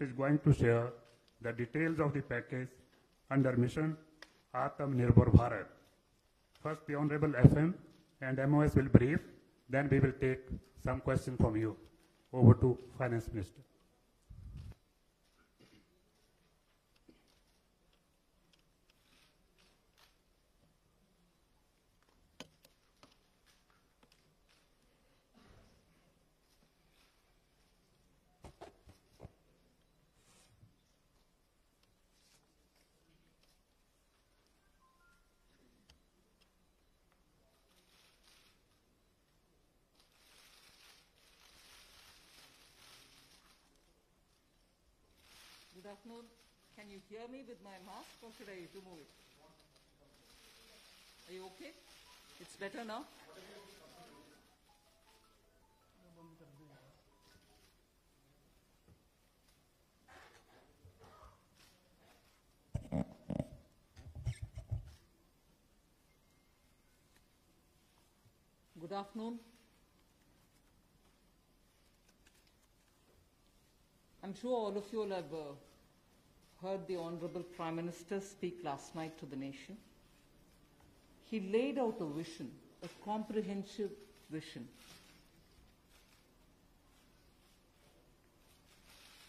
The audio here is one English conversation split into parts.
is going to share the details of the package under mission Atmanirbhar Bharat. First, the Honorable FM and MOS will brief, then we will take some questions from you. Over to Finance Minister. Good afternoon. Can you hear me with my mask or should I remove it? Are you okay? It's better now? Good afternoon. I'm sure all of you will have heard the Honorable Prime Minister speak last night to the nation. He laid out a vision, a comprehensive vision.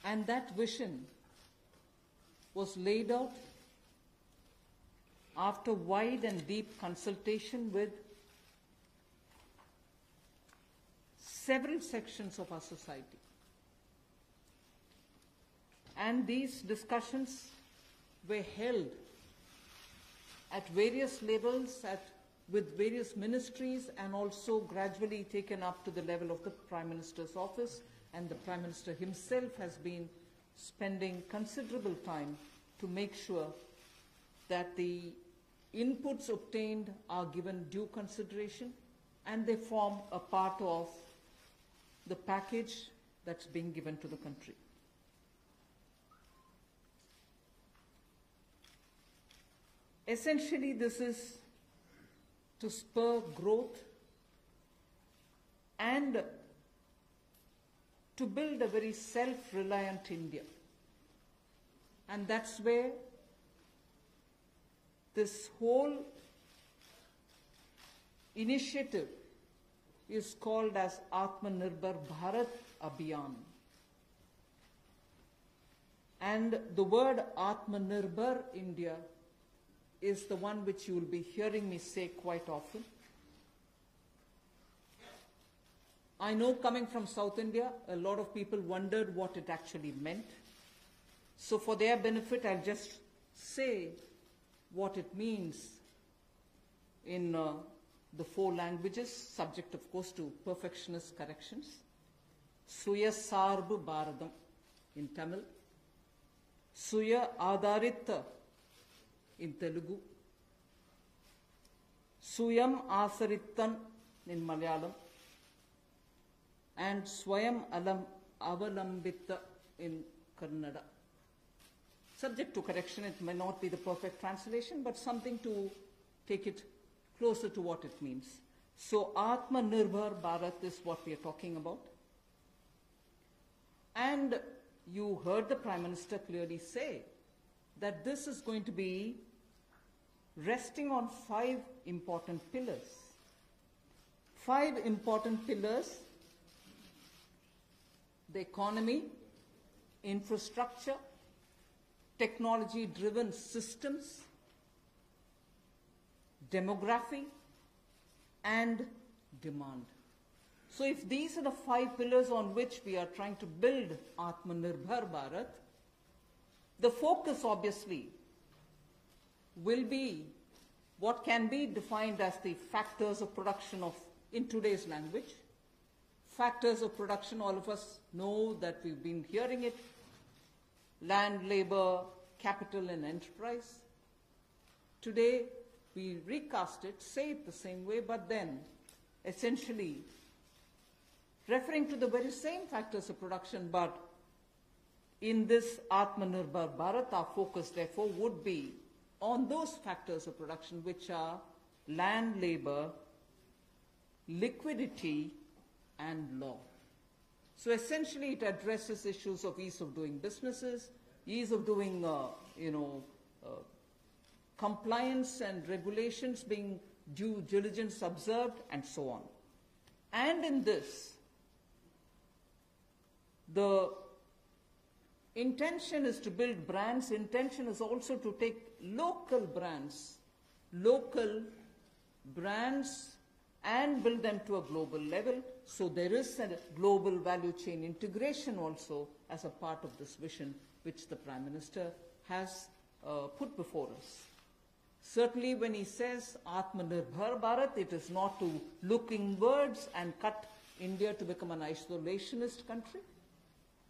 And that vision was laid out after wide and deep consultation with several sections of our society. And these discussions were held at various levels, with various ministries, and also gradually taken up to the level of the Prime Minister's office. And the Prime Minister himself has been spending considerable time to make sure that the inputs obtained are given due consideration and they form a part of the package that's being given to the country. Essentially, this is to spur growth and to build a very self-reliant India. And that's where this whole initiative is called as Atmanirbhar Bharat Abhiyan. And the word Atmanirbhar India is the one which you will be hearing me say quite often. I know, coming from South India, a lot of people wondered what it actually meant. So for their benefit, I'll just say what it means in the 4 languages, subject of course to perfectionist corrections. Suya Sarbu Bharadam in Tamil, Suya Adharita in Telugu, Suyam Asarittan in Malayalam, and Swayam Alam Avalambita in Kannada. Subject to correction, it may not be the perfect translation, but something to take it closer to what it means. So Atmanirbhar Bharat is what we are talking about. And you heard the Prime Minister clearly say that this is going to be resting on 5 important pillars. 5 important pillars: the economy, infrastructure, technology-driven systems, demography, and demand. So if these are the 5 pillars on which we are trying to build Atmanirbhar Bharat, the focus obviously will be what can be defined as the factors of production in today's language. Factors of production, all of us know that we've been hearing it: land, labor, capital, and enterprise. Today, we recast it, say it the same way, but then essentially referring to the very same factors of production, but in this Atmanirbhar Bharat, our focus therefore would be on those factors of production which are land, labor, liquidity, and law. So essentially it addresses issues of ease of doing businesses, ease of doing, compliance and regulations being due diligence observed, and so on. And in this, the intention is to build brands. Intention is also to take local brands, and build them to a global level. So there is a global value chain integration also as a part of this vision which the Prime Minister has put before us. Certainly when he says Atmanirbhar Bharat, it is not to look inwards and cut India to become an isolationist country.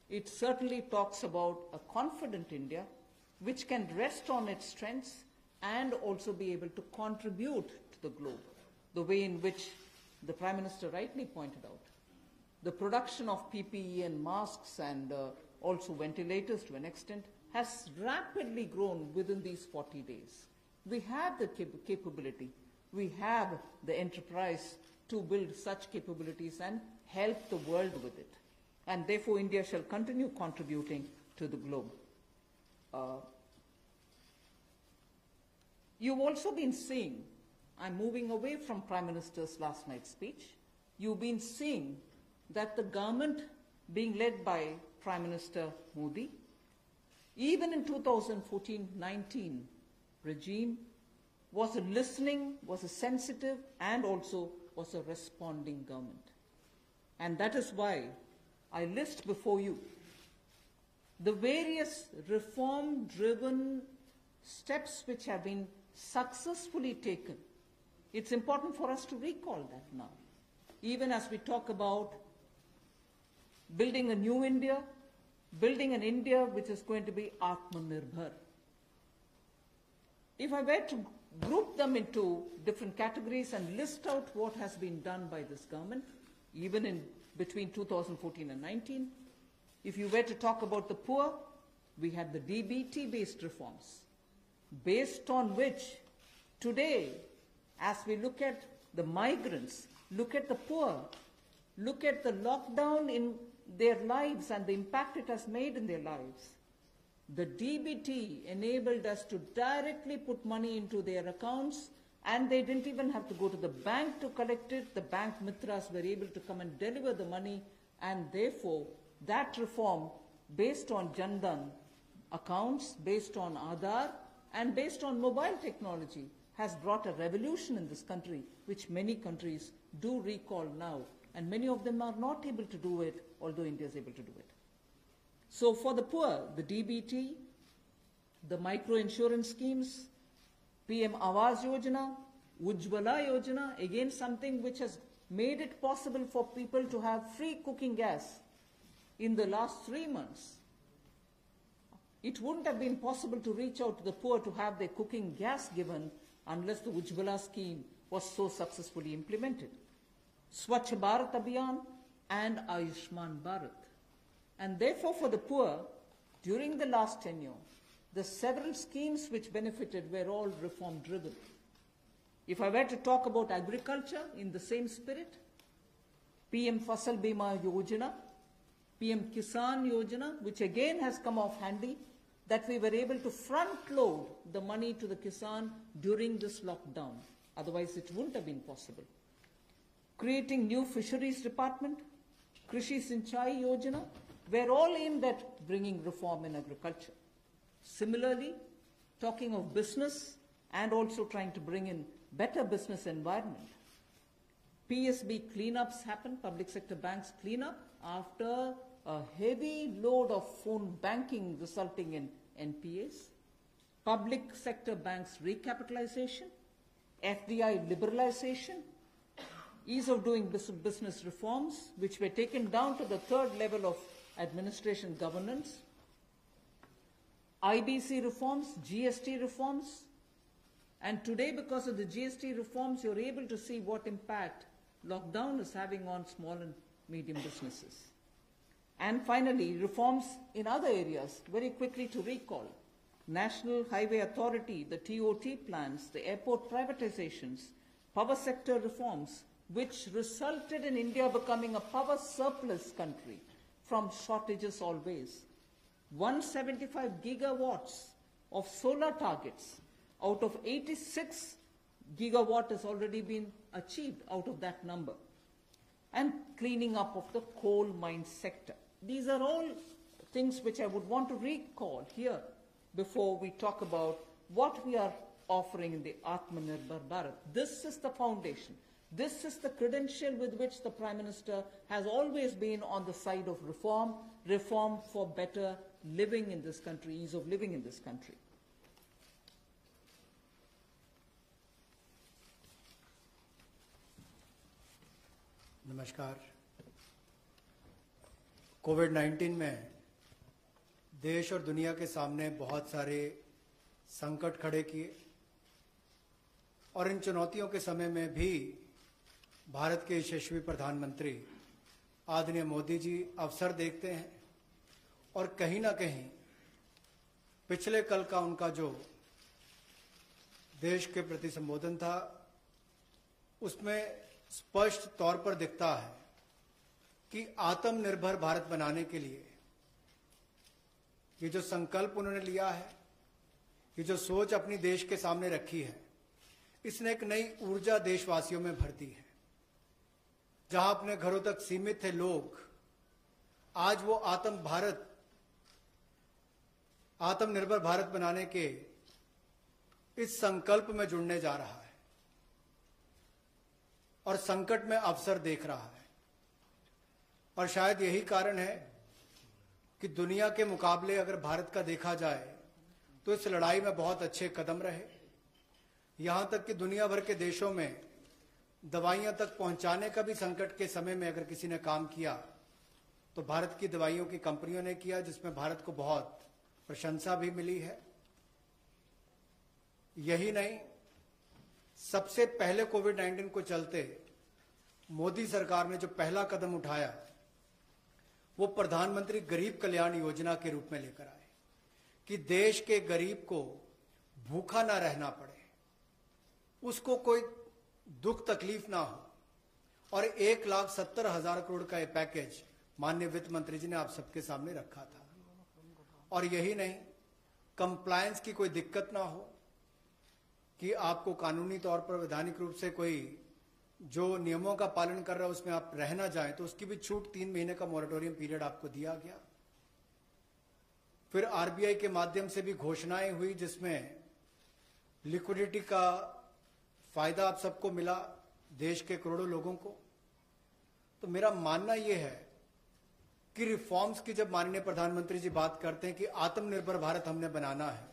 It certainly talks about a confident India which can rest on its strengths and also be able to contribute to the globe, the way in which the Prime Minister rightly pointed out. The production of PPE and masks and also ventilators to an extent has rapidly grown within these 40 days. We have the capability, we have the enterprise to build such capabilities and help the world with it. And therefore India shall continue contributing to the globe. You've also been seeing, I'm moving away from Prime Minister's last night's speech, you've been seeing that the government being led by Prime Minister Modi, even in 2014-19 regime, was a listening, was a sensitive, and also was a responding government. And that is why I list before you the various reform-driven steps which have been successfully taken. It's important for us to recall that now. Even as we talk about building a new India, building an India which is going to be Atmanirbhar. If I were to group them into different categories and list out what has been done by this government, even in between 2014 and 19, if you were to talk about the poor, we had the DBT-based reforms, based on which today, as we look at the migrants, look at the poor, look at the lockdown in their lives and the impact it has made in their lives, the DBT enabled us to directly put money into their accounts, and they didn't even have to go to the bank to collect it. The bank mitras were able to come and deliver the money, and therefore that reform based on Jan Dhan accounts, based on Aadhaar, and based on mobile technology has brought a revolution in this country, which many countries do recall now, and many of them are not able to do it, although India is able to do it. So for the poor, the DBT, the micro-insurance schemes, PM Awas Yojana, Ujjwala Yojana, again something which has made it possible for people to have free cooking gas in the last 3 months. It wouldn't have been possible to reach out to the poor to have their cooking gas given unless the Ujjwala scheme was so successfully implemented. Swachh Bharat Abhiyan and Ayushman Bharat. And therefore for the poor, during the last tenure, the several schemes which benefited were all reform driven. If I were to talk about agriculture in the same spirit, PM Fasal Bima Yojana, PM Kisan Yojana, which again has come off handy, that we were able to front load the money to the Kisan during this lockdown. Otherwise it wouldn't have been possible. Creating new fisheries department, Krishi Sinchai Yojana, were all aimed at bringing reform in agriculture. Similarly, talking of business and also trying to bring in better business environment. PSB cleanups happen, public sector banks cleanup, after a heavy load of phone banking resulting in NPAs. Public sector banks recapitalization, FDI liberalization, ease of doing business reforms, which were taken down to the third level of administration governance, IBC reforms, GST reforms, and today because of the GST reforms, you're able to see what impact lockdown is having on small and medium businesses. And finally, reforms in other areas, very quickly to recall. National Highway Authority, the TOT plans, the airport privatizations, power sector reforms, which resulted in India becoming a power surplus country. from shortages always. 175 gigawatts of solar targets out of 86 gigawatt has already been achieved out of that number. And cleaning up of the coal mine sector. These are all things which I would want to recall here before we talk about what we are offering in the Atmanirbhar Bharat. This is the foundation. This is the credential with which the Prime Minister has always been on the side of reform, reform for better living in this country, ease of living in this country. नमस्कार। कोविड-19 में देश और दुनिया के सामने बहुत सारे संकट खड़े किए और इन चुनौतियों के समय में भी भारत के यशस्वी प्रधानमंत्री आदरणीय मोदी जी अवसर देखते हैं और कहीं ना कहीं पिछले कल का उनका जो देश के प्रति संबोधन था उसमें स्पष्ट तौर पर दिखता है कि आत्मनिर्भर भारत बनाने के लिए ये जो संकल्प उन्होंने लिया है, ये जो सोच अपनी देश के सामने रखी है, इसने एक नई ऊर्जा देशवासियों में भर दी है। जहां अपने घरों तक सीमित थे लोग, आज वो आत्मनिर्भर भारत बनाने के इस संकल्प में जुड़ने जा रहा है और संकट में अवसर देख रहा है। और शायद यही कारण है कि दुनिया के मुकाबले अगर भारत का देखा जाए तो इस लड़ाई में बहुत अच्छे कदम रहे। यहां तक कि दुनिया भर के देशों में दवाइयां तक पहुंचाने का भी संकट के समय में अगर किसी ने काम किया तो भारत की दवाइयों की कंपनियों ने किया, जिसमें भारत को बहुत प्रशंसा भी मिली है। यही नहीं, सबसे पहले कोविड-19 को चलते मोदी सरकार ने जो पहला कदम उठाया वो प्रधानमंत्री गरीब कल्याण योजना के रूप में लेकर आए कि देश के गरीब को भूखा ना रहना पड़े, उसको कोई दुख तकलीफ ना हो। और 1,70,000 करोड़ का ये पैकेज माननीय वित्त मंत्री जी ने आप सबके सामने रखा था। और यही नहीं, कंप्लायंस की कोई दिक्कत ना हो कि आपको कानूनी तौर पर वैधानिक रूप से कोई जो नियमों का पालन कर रहा है उसमें आप रह ना जाएं, तो उसकी भी छूट 3 महीने का मॉरेटोरियम पीरियड आपको दिया गया। फिर आरबीआई के माध्यम से भी घोषणाएं हुई जिसमें लिक्विडिटी का फायदा आप सबको मिला, देश के करोड़ों लोगों को। तो मेरा मानना यह है कि रिफॉर्म्स की जब माननीय प्रधानमंत्री जी बात करते हैं कि आत्मनिर्भर भारत हमने बनाना है,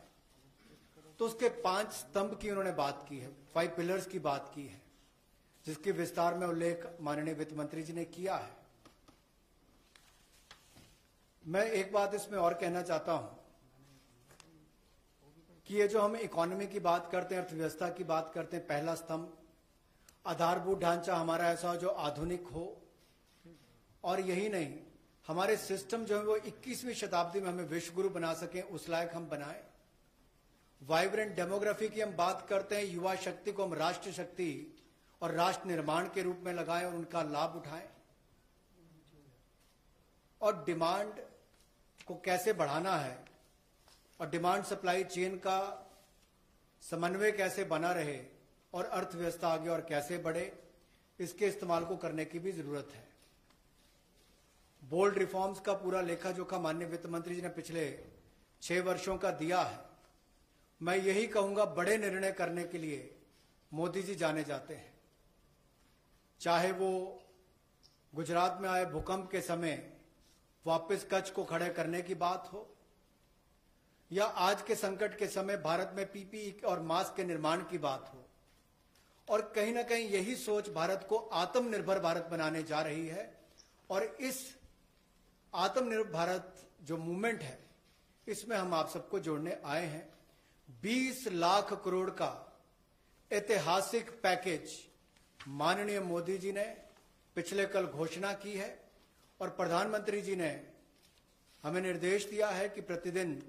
तो उसके 5 स्तंभ की उन्होंने बात की है, 5 पिलर्स की बात की है, जिसके विस्तार में उल्लेख माननीय वित्त मंत्री जी ने किया है। मैं एक बात इसमें और कहना चाहता हूं कि ये जो हम इकोनॉमी की बात करते हैं, अर्थव्यवस्था की बात करते हैं, पहला स्तंभ आधारभूत ढांचा हमारा ऐसा हो जो आधुनिक हो। और यही नहीं, हमारे सिस्टम जो है वो 21वीं शताब्दी में हमें विश्व गुरु बना सकें, उस लायक हम बनाएं। वाइब्रेंट डेमोग्राफी की हम बात करते हैं, युवा शक्ति को हम राष्ट्र शक्ति और राष्ट्र निर्माण के रूप में लगाएं और उनका लाभ उठाएं। और डिमांड को कैसे बढ़ाना है और डिमांड सप्लाई चेन का समन्वय कैसे बना रहे और अर्थव्यवस्था आगे और कैसे बढ़े, इसके इस्तेमाल को करने की भी जरूरत है। बोल्ड रिफॉर्म्स का पूरा लेखा जोखा माननीय वित्त मंत्री जी ने पिछले 6 वर्षों का दिया है। मैं यही कहूंगा, बड़े निर्णय करने के लिए मोदी जी जाने जाते हैं। चाहे वो गुजरात में आए भूकंप के समय वापस कच्छ को खड़े करने की बात हो, या आज के संकट के समय भारत में पीपीई और मास्क के निर्माण की बात हो। और कहीं ना कहीं यही सोच भारत को आत्मनिर्भर भारत बनाने जा रही है। और इस आत्मनिर्भर भारत जो मूवमेंट है, इसमें हम आप सबको जोड़ने आए हैं। 20 लाख करोड़ का ऐतिहासिक पैकेज माननीय मोदी जी ने पिछले कल घोषणा की है और प्रधानमंत्री जी ने हमें निर्देश दिया है कि प्रतिदिन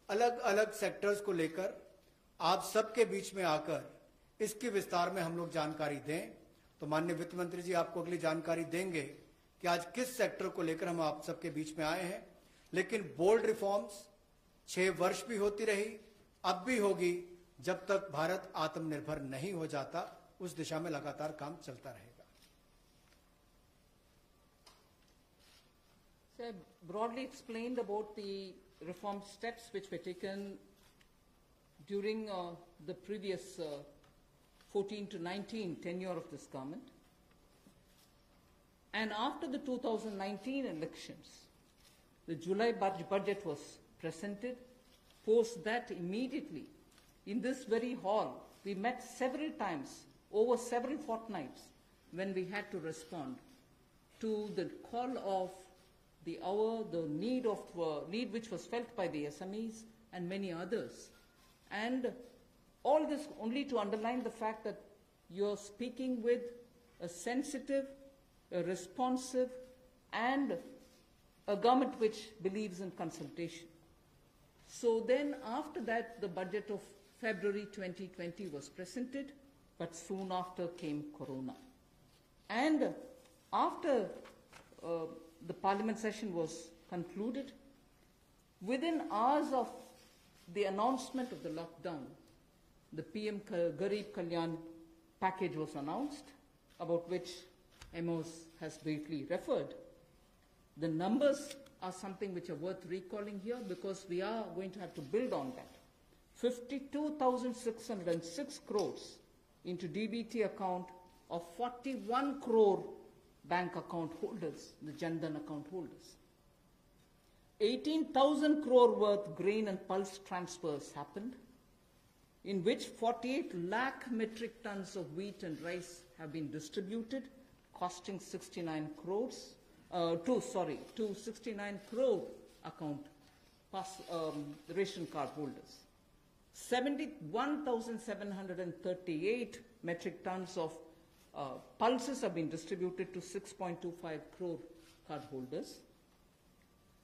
अलग अलग सेक्टर्स को लेकर आप सबके बीच में आकर इसकी विस्तार में हम लोग जानकारी दें। तो माननीय वित्त मंत्री जी आपको अगली जानकारी देंगे कि आज किस सेक्टर को लेकर हम आप सबके बीच में आए हैं, लेकिन बोल्ड रिफॉर्म्स 6 वर्ष भी होती रही, अब भी होगी, जब तक भारत आत्मनिर्भर नहीं हो जाता। उस दिशा में लगातार काम चलता रहेगा। So I broadly explained about the reform steps which were taken during the previous 14 to 19 tenure of this government. And after the 2019 elections, the July budget was presented. Post that, immediately, in this very hall, we met several times, over several fortnights, when we had to respond to the call of the hour, the need which was felt by the SMEs and many others. And all this only to underline the fact that you're speaking with a sensitive, a responsive, and a government which believes in consultation. So then after that, the budget of February 2020 was presented, but soon after came Corona. And after the parliament session was concluded, within hours of the announcement of the lockdown, the PM Garib Kalyan package was announced, about which Amos has briefly referred. The numbers are something which are worth recalling here because we are going to have to build on that. 52,606 crores into DBT account of 41 crore bank account holders, the Jan Dhan account holders. 18,000 crore worth grain and pulse transfers happened, in which 48 lakh metric tons of wheat and rice have been distributed, costing 69 crores, to 69 crore account ration card holders. 71,738 metric tons of pulses have been distributed to 6.25 crore card holders.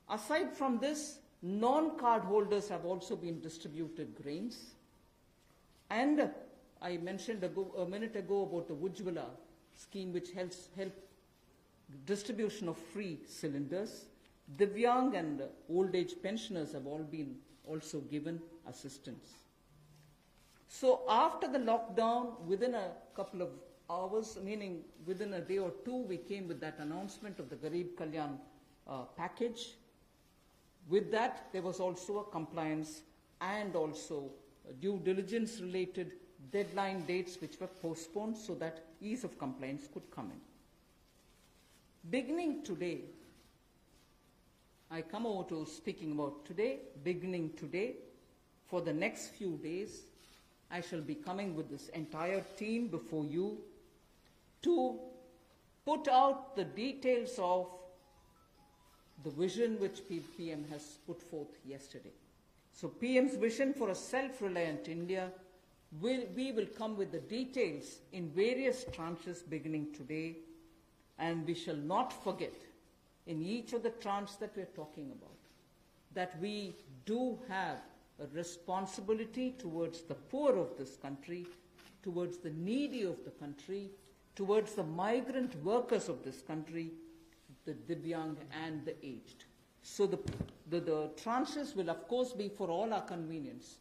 Aside from this, non-card holders have also been distributed grains. And I mentioned a minute ago about the Ujjwala scheme, which help distribution of free cylinders. Divyang and old age pensioners have all been also given assistance. So after the lockdown, within a couple of hours, meaning within a day or two, we came with that announcement of the Garib Kalyan package. With that, there was also a compliance and also due diligence related deadline dates which were postponed so that ease of compliance could come in. Beginning today, I come over to speaking about today. Beginning today, for the next few days, I shall be coming with this entire team before you to put out the details of the vision which PM has put forth yesterday. So PM's vision for a self-reliant India, we will come with the details in various tranches beginning today, and we shall not forget in each of the tranches that we're talking about that we do have a responsibility towards the poor of this country, towards the needy of the country, towards the migrant workers of this country, the Divyang and the aged. So the tranches will of course be for all our convenience,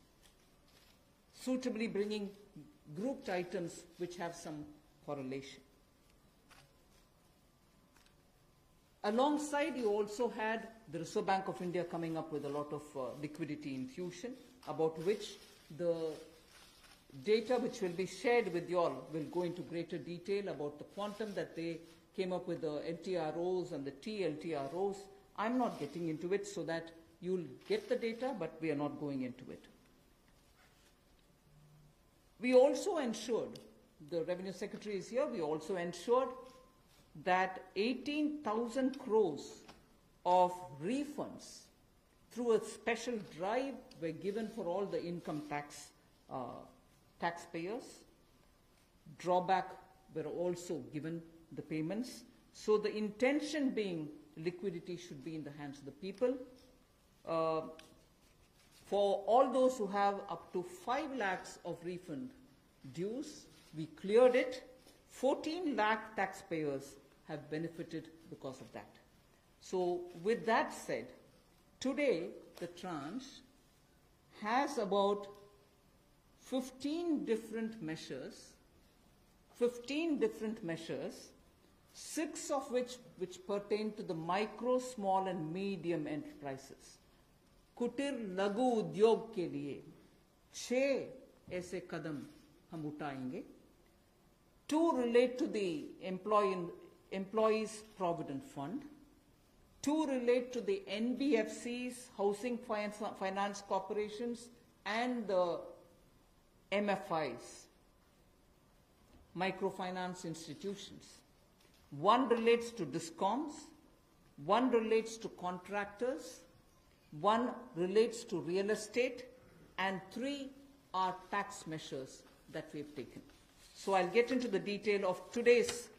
suitably bringing grouped items which have some correlation. Alongside, you also had the Reserve Bank of India coming up with a lot of liquidity infusion, about which the data which will be shared with you all will go into greater detail about the quantum that they came up with, the LTROs and the TLTROs. I'm not getting into it so that you'll get the data, but we are not going into it. We also ensured, the Revenue Secretary is here, we also ensured that 18,000 crores of refunds through a special drive were given for all the income tax taxpayers. Drawback were also given the payments. So the intention being liquidity should be in the hands of the people. For all those who have up to 5 lakhs of refund dues, we cleared it. 14 lakh taxpayers have benefited because of that. So with that said, today the tranche has about 15 different measures, 6 of which pertain to the micro, small and medium enterprises. कुटीर लघु उद्योग के लिए 6 ऐसे कदम हम उठाएंगे. 2 relate to the Employees Provident Fund. 2 relate to the NBFCs, Housing Finance Corporations, and the MFIs, microfinance institutions. 1 relates to DISCOMs, 1 relates to contractors, 1 relates to real estate, and 3 are tax measures that we have taken. So I'll get into the detail of today's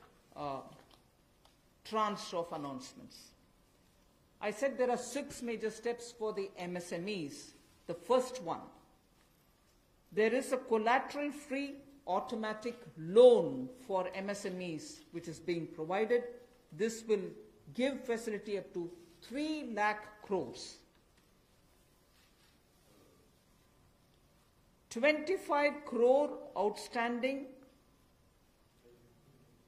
tranche of announcements. I said there are 6 major steps for the MSMEs. The first one, there is a collateral-free automatic loan for MSMEs which is being provided. This will give facility up to 3 lakh crores. 25 crore outstanding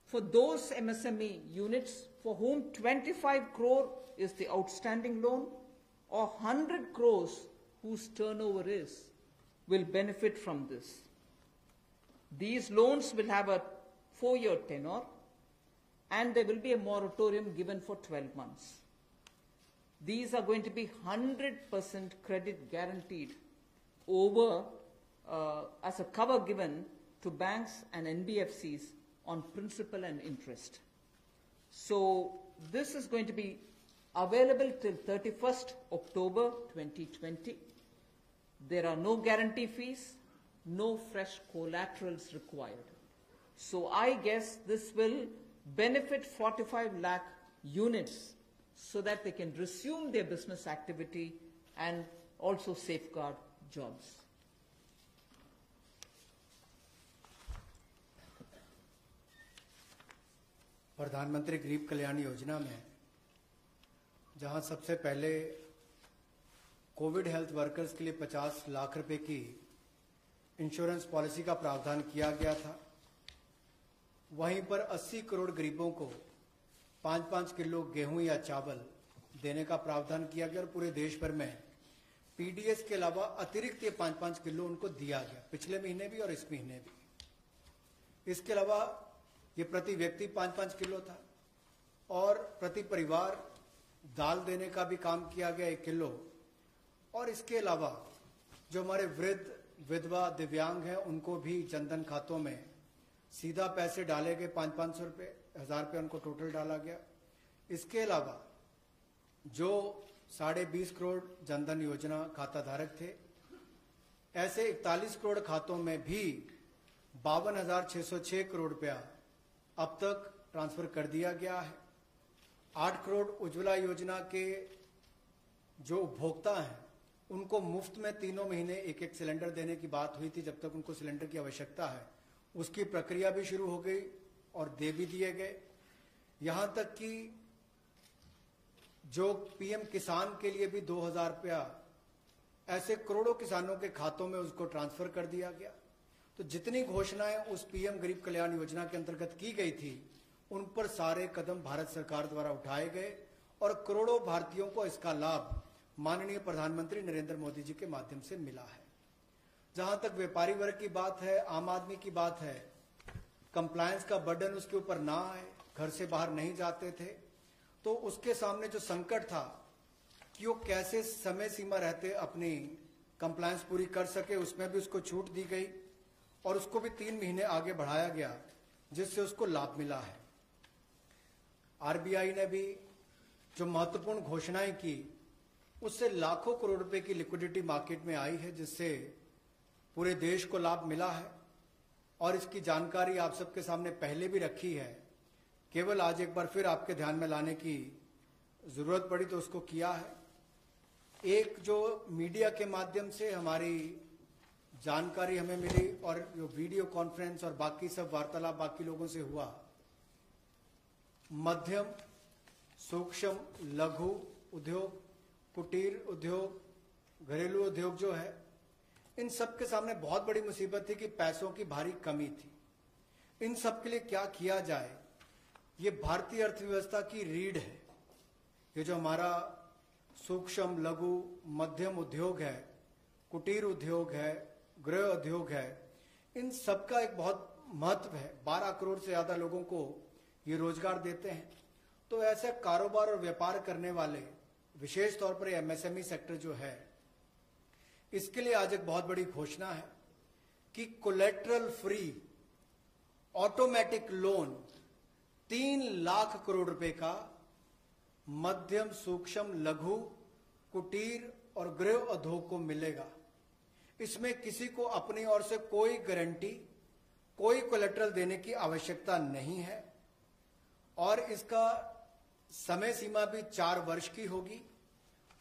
for those MSME units for whom 25 crore is the outstanding loan, or 100 crores whose turnover will benefit from this. These loans will have a 4-year tenure, and there will be a moratorium given for 12 months. These are going to be 100% credit guaranteed over as a cover given to banks and NBFCs on principal and interest. So this is going to be available till 31st October 2020. There are no guarantee fees, no fresh collaterals required. So I guess this will benefit 45 lakh units so that they can resume their business activity and also safeguard jobs. प्रधानमंत्री गरीब कल्याण योजना में जहां सबसे पहले Covid health workers के लिए 50 लाख रुपए की इंश्योरेंस पॉलिसी का प्रावधान किया गया था, वहीं पर 80 करोड़ गरीबों को 5-5 किलो गेहूं या चावल देने का प्रावधान किया गया और पूरे देश भर में पीडीएस के अलावा अतिरिक्त ये 5-5 किलो उनको दिया गया, पिछले महीने भी और इस महीने भी. इसके अलावा ये प्रति व्यक्ति 5-5 किलो था और प्रति परिवार दाल देने का भी काम किया गया 1 किलो. और इसके अलावा जो हमारे वृद्ध, विधवा, दिव्यांग हैं उनको भी जनधन खातों में सीधा पैसे डाले गए. 500-500 रुपये, 1000 रुपये उनको टोटल डाला गया. इसके अलावा जो 20.5 करोड़ जनधन योजना खाता धारक थे, ऐसे 41 करोड़ खातों में भी 52,606 करोड़ रुपया अब तक ट्रांसफर कर दिया गया है. 8 करोड़ उज्ज्वला योजना के जो उपभोक्ता हैं उनको मुफ्त में 3 महीने 1-1 सिलेंडर देने की बात हुई थी. जब तक उनको सिलेंडर की आवश्यकता है उसकी प्रक्रिया भी शुरू हो गई और दे भी दिए गए. यहां तक कि जो पीएम किसान के लिए भी 2,000 रुपया ऐसे करोड़ों किसानों के खातों में उसको ट्रांसफर कर दिया गया. तो जितनी घोषणाएं उस पीएम गरीब कल्याण योजना के अंतर्गत की गई थी उन पर सारे कदम भारत सरकार द्वारा उठाए गए और करोड़ों भारतीयों को इसका लाभ माननीय प्रधानमंत्री नरेंद्र मोदी जी के माध्यम से मिला है. जहां तक व्यापारी वर्ग की बात है, आम आदमी की बात है, कंप्लायंस का बर्डन उसके ऊपर ना आए, घर से बाहर नहीं जाते थे, तो उसके सामने जो संकट था कि वो कैसे समय सीमा रहते अपनी कंप्लायंस पूरी कर सके, उसमें भी उसको छूट दी गई और उसको भी 3 महीने आगे बढ़ाया गया जिससे उसको लाभ मिला है. आरबीआई ने भी जो महत्वपूर्ण घोषणाएं की उससे लाखों करोड़ रुपए की लिक्विडिटी मार्केट में आई है जिससे पूरे देश को लाभ मिला है और इसकी जानकारी आप सबके सामने पहले भी रखी है. केवल आज एक बार फिर आपके ध्यान में लाने की जरूरत पड़ी तो उसको किया है. एक जो मीडिया के माध्यम से हमारी जानकारी हमें मिली और जो वीडियो कॉन्फ्रेंस और बाकी सब वार्तालाप बाकी लोगों से हुआ, मध्यम सूक्ष्म लघु उद्योग, कुटीर उद्योग, घरेलू उद्योग जो है, इन सब के सामने बहुत बड़ी मुसीबत थी कि पैसों की भारी कमी थी। इन सब के लिए क्या किया जाए, ये भारतीय अर्थव्यवस्था की रीढ़ है। ये जो हमारा सूक्ष्म लघु मध्यम उद्योग है, कुटीर उद्योग है, गृह उद्योग है, इन सब का एक बहुत महत्व है। 12 करोड़ से ज्यादा लोगों को ये रोजगार देते हैं। तो ऐसे कारोबार और व्यापार करने वाले, विशेष तौर पर एमएसएमई सेक्टर जो है, इसके लिए आज एक बहुत बड़ी घोषणा है कि collateral free automatic loan 3 lakh crore रुपए का मध्यम सूक्ष्म लघु कुटीर और गृह उद्योग को मिलेगा। इसमें किसी को अपनी ओर से कोई गारंटी, कोई कोलेटरल देने की आवश्यकता नहीं है और इसका समय सीमा भी 4 वर्ष की होगी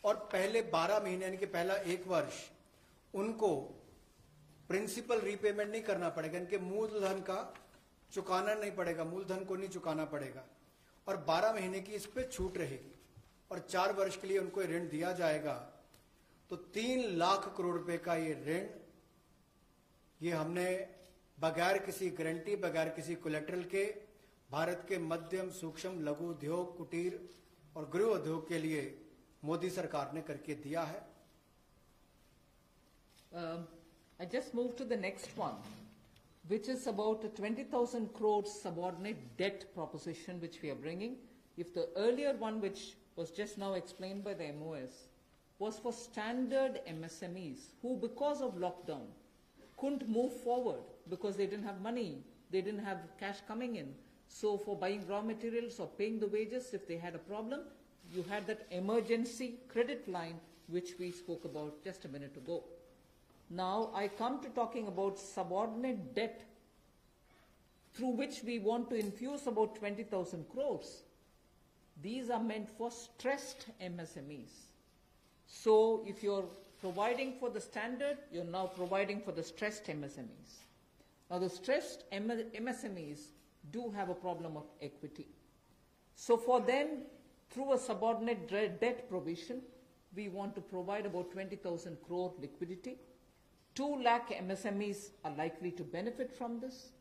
और पहले 12 महीने यानी कि पहला 1 वर्ष उनको प्रिंसिपल रीपेमेंट नहीं करना पड़ेगा, इनके मूलधन का चुकाना नहीं पड़ेगा, मूलधन को नहीं चुकाना पड़ेगा और 12 महीने की इस पे छूट रहेगी और 4 वर्ष के लिए उनको ऋण दिया जाएगा। तो 3 लाख करोड़ रुपए का ये ऋण, ये हमने बगैर किसी गारंटी, बगैर किसी कोलेटरल के भारत के मध्यम सूक्ष्म लघु उद्योग, कुटीर और गृह उद्योग के लिए मोदी सरकार ने करके दिया है। I just moved to the next one, which is about a 20,000 crore subordinate debt proposition which we are bringing. If the earlier one, which was just now explained by the MOS, was for standard MSMEs who, because of lockdown, couldn't move forward because they didn't have money, they didn't have cash coming in. So for buying raw materials or paying the wages, if they had a problem, you had that emergency credit line which we spoke about just a minute ago. Now I come to talking about subordinate debt through which we want to infuse about 20,000 crores. These are meant for stressed MSMEs. So if you're providing for the standard, you're now providing for the stressed MSMEs. Now the stressed MSMEs do have a problem of equity. So for them, through a subordinate debt provision, we want to provide about 20,000 crore liquidity. 2 lakh MSMEs are likely to benefit from this.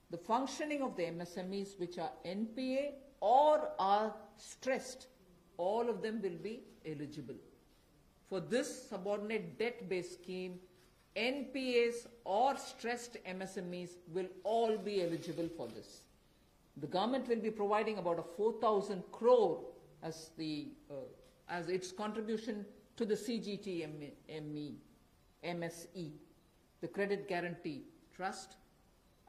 The functioning of the MSMEs which are NPA or are stressed, all of them will be eligible. For this subordinate debt-based scheme, NPAs or stressed MSMEs will all be eligible for this. The government will be providing about a 4,000 crore as its contribution to the MSE, the Credit Guarantee Trust,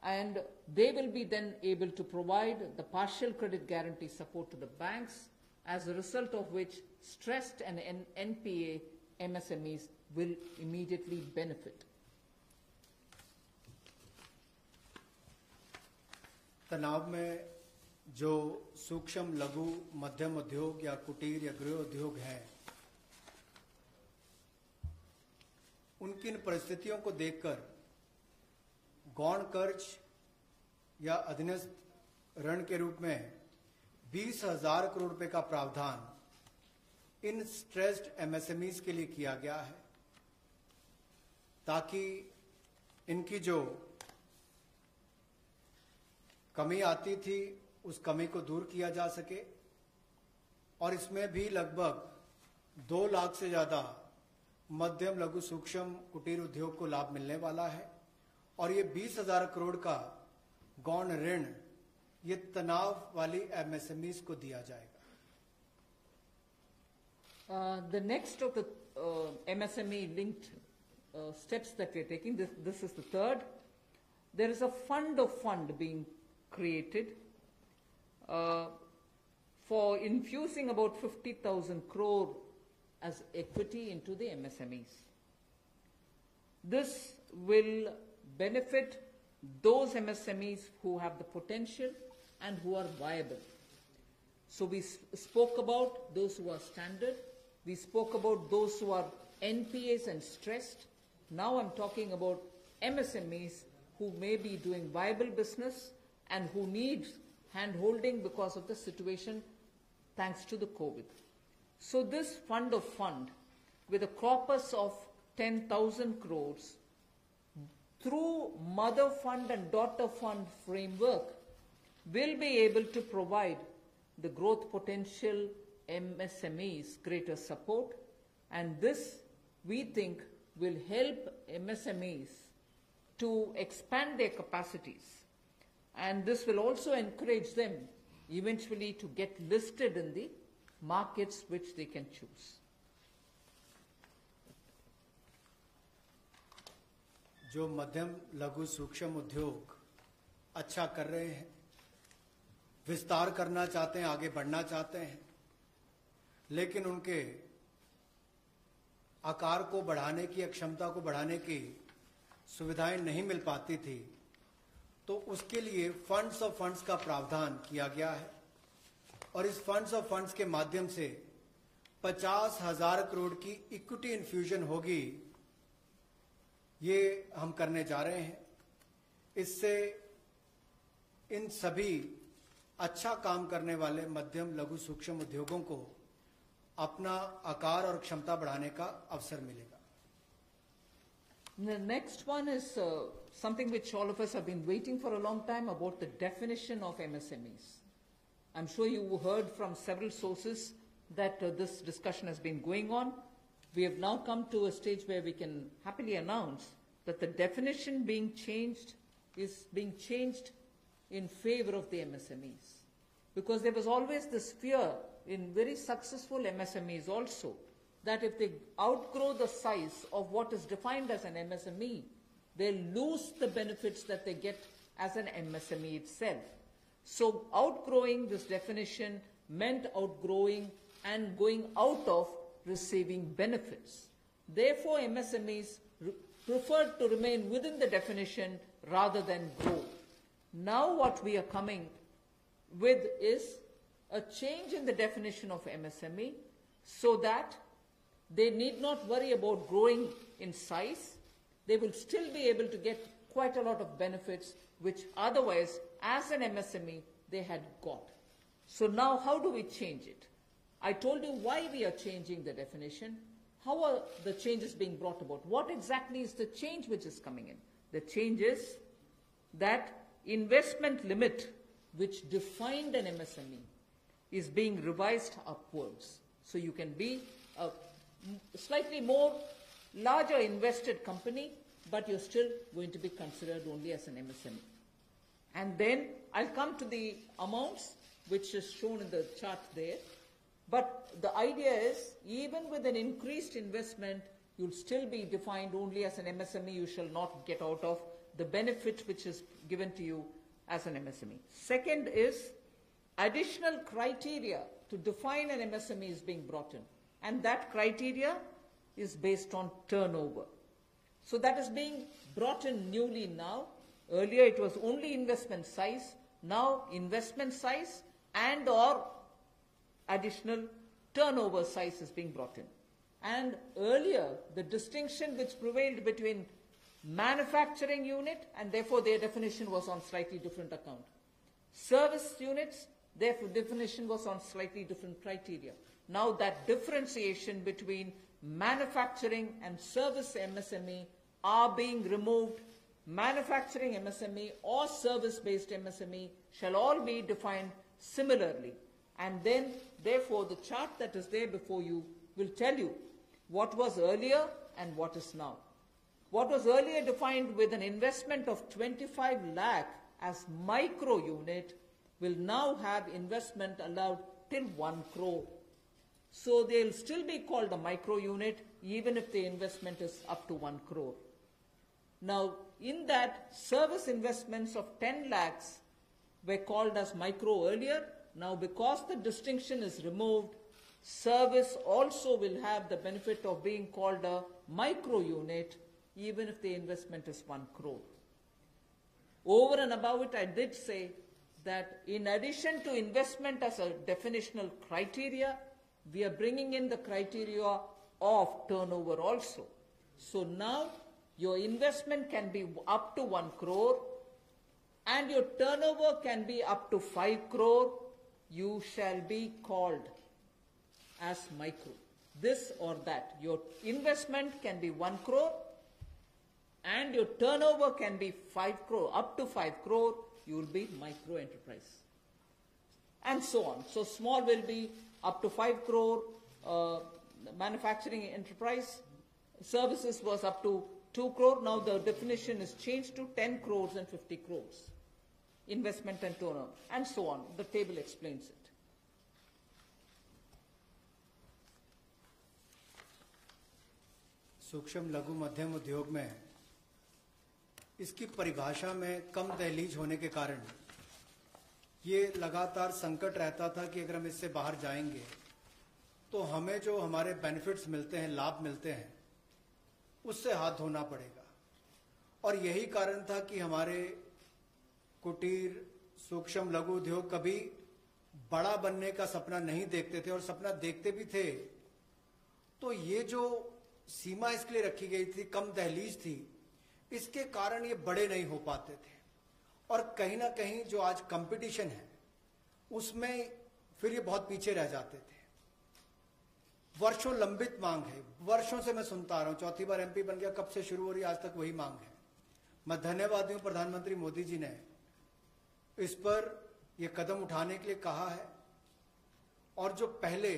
and they will be then able to provide the partial credit guarantee support to the banks, as a result of which stressed and NPA MSMEs will immediately benefit. तनाव में जो सूक्ष्म लघु मध्यम उद्योग या कुटीर या गृह उद्योग हैं, उनकी इन परिस्थितियों को देखकर गौण कर्ज या अधीनस्थ ऋण के रूप में 20,000 करोड़ रुपए का प्रावधान इन स्ट्रेस्ड एमएसएमईज के लिए किया गया है, ताकि इनकी जो कमी आती थी उस कमी को दूर किया जा सके। और इसमें भी लगभग 2 लाख से ज्यादा मध्यम लघु सूक्ष्म कुटीर उद्योग को लाभ मिलने वाला है और ये 20,000 करोड़ का गौण ऋण ये तनाव वाली एमएसएमईज को दिया जाएगा। The next of the MSME linked steps that we are taking, this is the third. There is a fund of fund being created for infusing about 50,000 crore as equity into the MSMEs. This will benefit those MSMEs who have the potential and who are viable. So we spoke about those who are standard, we spoke about those who are NPAs and stressed. Now I'm talking about MSMEs who may be doing viable business and who need hand-holding because of the situation thanks to the COVID. So this fund of fund, with a corpus of 10,000 crores, through mother fund and daughter fund framework, will be able to provide the growth potential MSMEs greater support, and this, we think, will help MSMEs to expand their capacities, and this will also encourage them eventually to get listed in the markets which they can choose. जो मध्यम लघु सूक्ष्म उद्योग अच्छा कर रहे हैं, विस्तार करना चाहते हैं, आगे बढ़ना चाहते हैं, लेकिन उनके आकार को बढ़ाने की, क्षमता को बढ़ाने की सुविधाएं नहीं मिल पाती थी, तो उसके लिए फंड्स ऑफ फंड्स का प्रावधान किया गया है। और इस फंड्स ऑफ फंड्स के माध्यम से 50,000 करोड़ की इक्विटी इन्फ्यूजन होगी, ये हम करने जा रहे हैं। इससे इन सभी अच्छा काम करने वाले मध्यम लघु सूक्ष्म उद्योगों को अपना आकार और क्षमता बढ़ाने का अवसर मिलेगा। The next one is something which all of us have been waiting for a long time, about the definition of MSMEs. I'm sure you heard from several sources that this discussion has been going on. We have now come to a stage where we can happily announce that the definition being changed is being changed in favor of the MSMEs. Because there was always this fear in very successful MSMEs also, that if they outgrow the size of what is defined as an MSME, they'll lose the benefits that they get as an MSME itself. So outgrowing this definition meant outgrowing and going out of receiving benefits. Therefore, MSMEs preferred to remain within the definition rather than grow. Now what we are coming with is a change in the definition of MSME so that they need not worry about growing in size. They will still be able to get quite a lot of benefits which otherwise, as an MSME, they had got. So now how do we change it? I told you why we are changing the definition. How are the changes being brought about? What exactly is the change which is coming in? The change is that investment limit which defined an MSME is being revised upwards. So you can be a slightly more larger invested company, but you're still going to be considered only as an MSME. And then I'll come to the amounts which is shown in the chart there. But the idea is, even with an increased investment, you'll still be defined only as an MSME. You shall not get out of the benefit which is given to you as an MSME. Second is, additional criteria to define an MSME is being brought in. And that criteria is based on turnover. So that is being brought in newly now. Earlier it was only investment size. Now investment size and or additional turnover size is being brought in. And earlier, the distinction which prevailed between manufacturing unit, and therefore their definition was on slightly different account. Service units, their definition was on slightly different criteria. Now that differentiation between manufacturing and service MSME are being removed. Manufacturing MSME or service-based MSME shall all be defined similarly. And then, therefore, the chart that is there before you will tell you what was earlier and what is now. What was earlier defined with an investment of 25 lakh as micro unit will now have investment allowed till 1 crore. So they'll still be called a micro unit even if the investment is up to 1 crore. Now, in that, service investments of 10 lakhs were called as micro earlier. Now, because the distinction is removed, service also will have the benefit of being called a micro unit even if the investment is 1 crore. Over and above it, I did say that in addition to investment as a definitional criteria, we are bringing in the criteria of turnover also. So now your investment can be up to 1 crore and your turnover can be up to 5 crore you shall be called as micro. This or that. Your investment can be 1 crore and your turnover can be 5 crore. Up to 5 crore, you will be micro enterprise. And so on. So small will be up to 5 crore, manufacturing enterprise. Services was up to 2 crore. Now the definition is changed to 10 crores and 50 crores. Investment and turnover. And so on. The table explains it. सूक्ष्म लघु मध्यम उद्योग में इसकी परिभाषा में कम दहलीज होने के कारण ये लगातार संकट रहता था कि अगर हम इससे बाहर जाएंगे तो हमें जो हमारे बेनिफिट्स मिलते हैं, लाभ मिलते हैं, उससे हाथ धोना पड़ेगा। और यही कारण था कि हमारे कुटीर सूक्ष्म लघु उद्योग कभी बड़ा बनने का सपना नहीं देखते थे, और सपना देखते भी थे तो ये जो सीमा इसके लिए रखी गई थी, कम दहलीज थी, इसके कारण ये बड़े नहीं हो पाते थे। और कहीं ना कहीं जो आज कंपटीशन है उसमें फिर ये बहुत पीछे रह जाते थे। वर्षों लंबित मांग है, वर्षों से मैं सुनता आ रहा हूं, चौथी बार एमपी बन गया, कब से शुरू हो रही, आज तक वही मांग है। मैं धन्यवादी हूं प्रधानमंत्री मोदी जी ने इस पर यह कदम उठाने के लिए कहा है। और जो पहले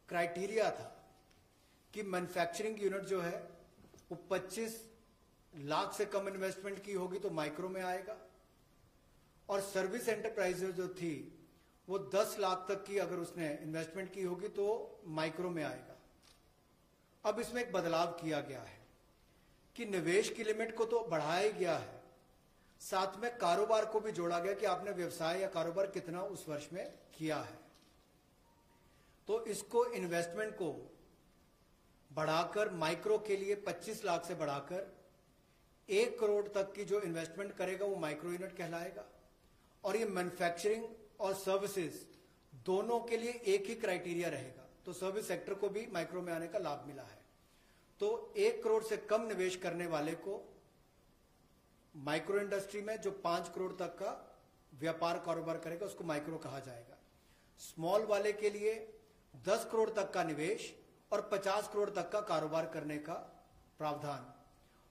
क्राइटेरिया था कि मैन्युफैक्चरिंग यूनिट जो है वो 25 लाख से कम इन्वेस्टमेंट की होगी तो माइक्रो में आएगा, और सर्विस एंटरप्राइजेज जो थी वो 10 लाख तक की अगर उसने इन्वेस्टमेंट की होगी तो माइक्रो में आएगा। अब इसमें एक बदलाव किया गया है कि निवेश की लिमिट को तो बढ़ाया गया है, साथ में कारोबार को भी जोड़ा गया कि आपने व्यवसाय या कारोबार कितना उस वर्ष में किया है। तो इसको इन्वेस्टमेंट को बढ़ाकर माइक्रो के लिए 25 लाख से बढ़ाकर 1 करोड़ तक की जो इन्वेस्टमेंट करेगा वो माइक्रो यूनिट कहलाएगा। और ये मैन्युफैक्चरिंग और सर्विसेज दोनों के लिए एक ही क्राइटेरिया रहेगा, तो सर्विस सेक्टर को भी माइक्रो में आने का लाभ मिला है। तो 1 करोड़ से कम निवेश करने वाले को माइक्रो इंडस्ट्री में जो 5 करोड़ तक का व्यापार कारोबार करेगा उसको माइक्रो कहा जाएगा। स्मॉल वाले के लिए 10 करोड़ तक का निवेश और 50 करोड़ तक का कारोबार करने का प्रावधान,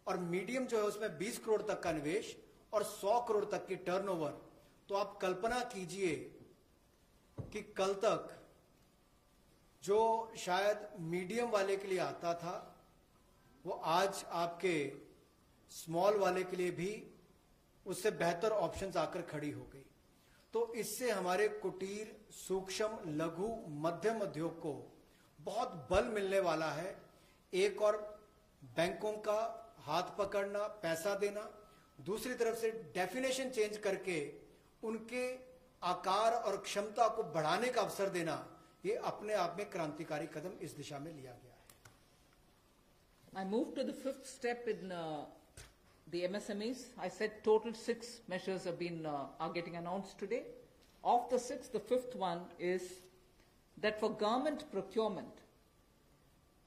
और मीडियम जो है उसमें 20 करोड़ तक का निवेश और 100 करोड़ तक की टर्नओवर। तो आप कल्पना कीजिए कि कल तक जो शायद मीडियम वाले के लिए आता था वो आज आपके स्मॉल वाले के लिए भी उससे बेहतर ऑप्शंस आकर खड़ी हो गई। तो इससे हमारे कुटीर सूक्ष्म लघु मध्यम उद्योग को बहुत बल मिलने वाला है। एक और बैंकों का हाथ पकड़ना, पैसा देना, दूसरी तरफ से डेफिनेशन चेंज करके उनके आकार और क्षमता को बढ़ाने का अवसर देना, ये अपने आप में क्रांतिकारी कदम इस दिशा में लिया गया है। I move to the 5th step in the MSMEs. I said total 6 measures have been are getting announced today. Of the 6, the 5th one is that for government procurement,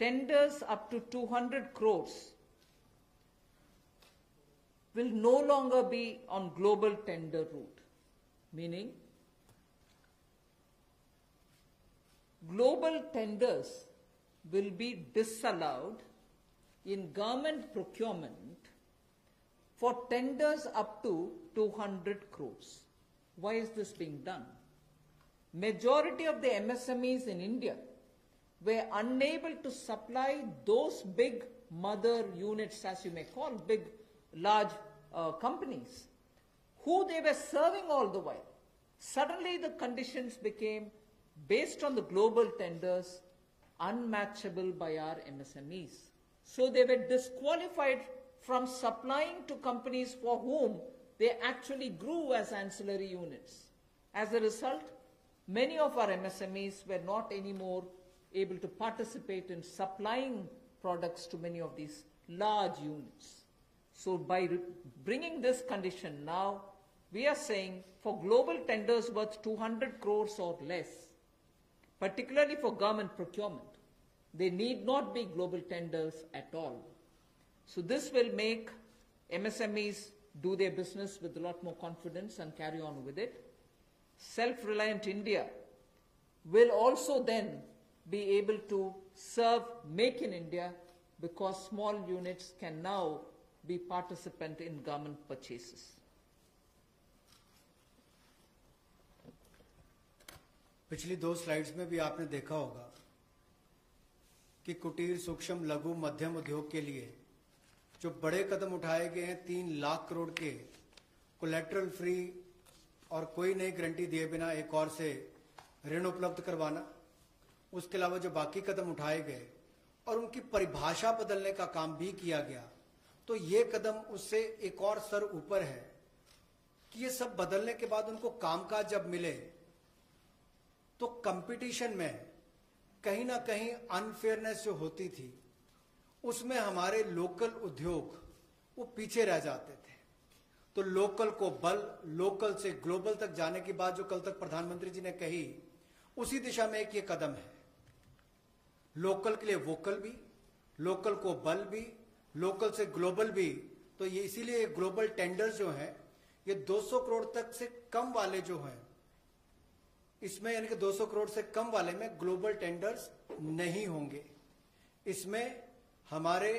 tenders up to 200 crores will no longer be on global tender route, meaning global tenders will be disallowed in government procurement for tenders up to 200 crores. Why is this being done? Majority of the MSMEs in India were unable to supply those big mother units, as you may call, big, large companies, who they were serving all the while. Suddenly the conditions became, based on the global tenders, unmatchable by our MSMEs. So they were disqualified from supplying to companies for whom they actually grew as ancillary units. As a result, many of our MSMEs were not anymore able to participate in supplying products to many of these large units. So by bringing this condition now, we are saying for global tenders worth 200 crores or less, particularly for government procurement, they need not be global tenders at all. So this will make MSMEs do their business with a lot more confidence and carry on with it. self-reliant India will also then be able to serve Make in India, because small units can now be participant in government purchases. पिछली 2 slides में भी आपने देखा होगा कि कुटीर, सूक्ष्म, लघु, मध्यम उद्योग के लिए जो बड़े कदम उठाए गए हैं, 3 लाख करोड़ के कोलेटरल फ्री और कोई नई गारंटी दिए बिना एक और से ऋण उपलब्ध करवाना, उसके अलावा जो बाकी कदम उठाए गए और उनकी परिभाषा बदलने का काम भी किया गया, तो ये कदम उससे एक और स्तर ऊपर है कि ये सब बदलने के बाद उनको कामकाज जब मिले तो कंपटीशन में कहीं ना कहीं अनफेयरनेस जो होती थी, उसमें हमारे लोकल उद्योग वो पीछे रह जाते थे। तो लोकल को बल, लोकल से ग्लोबल तक जाने की बात जो कल तक प्रधानमंत्री जी ने कही, उसी दिशा में एक ये कदम है। लोकल के लिए वोकल भी, लोकल को बल भी, लोकल से ग्लोबल भी। तो ये इसीलिए ग्लोबल टेंडर्स जो हैं, ये 200 करोड़ तक से कम वाले जो हैं, इसमें यानी कि 200 करोड़ से कम वाले में ग्लोबल टेंडर्स नहीं होंगे। इसमें हमारे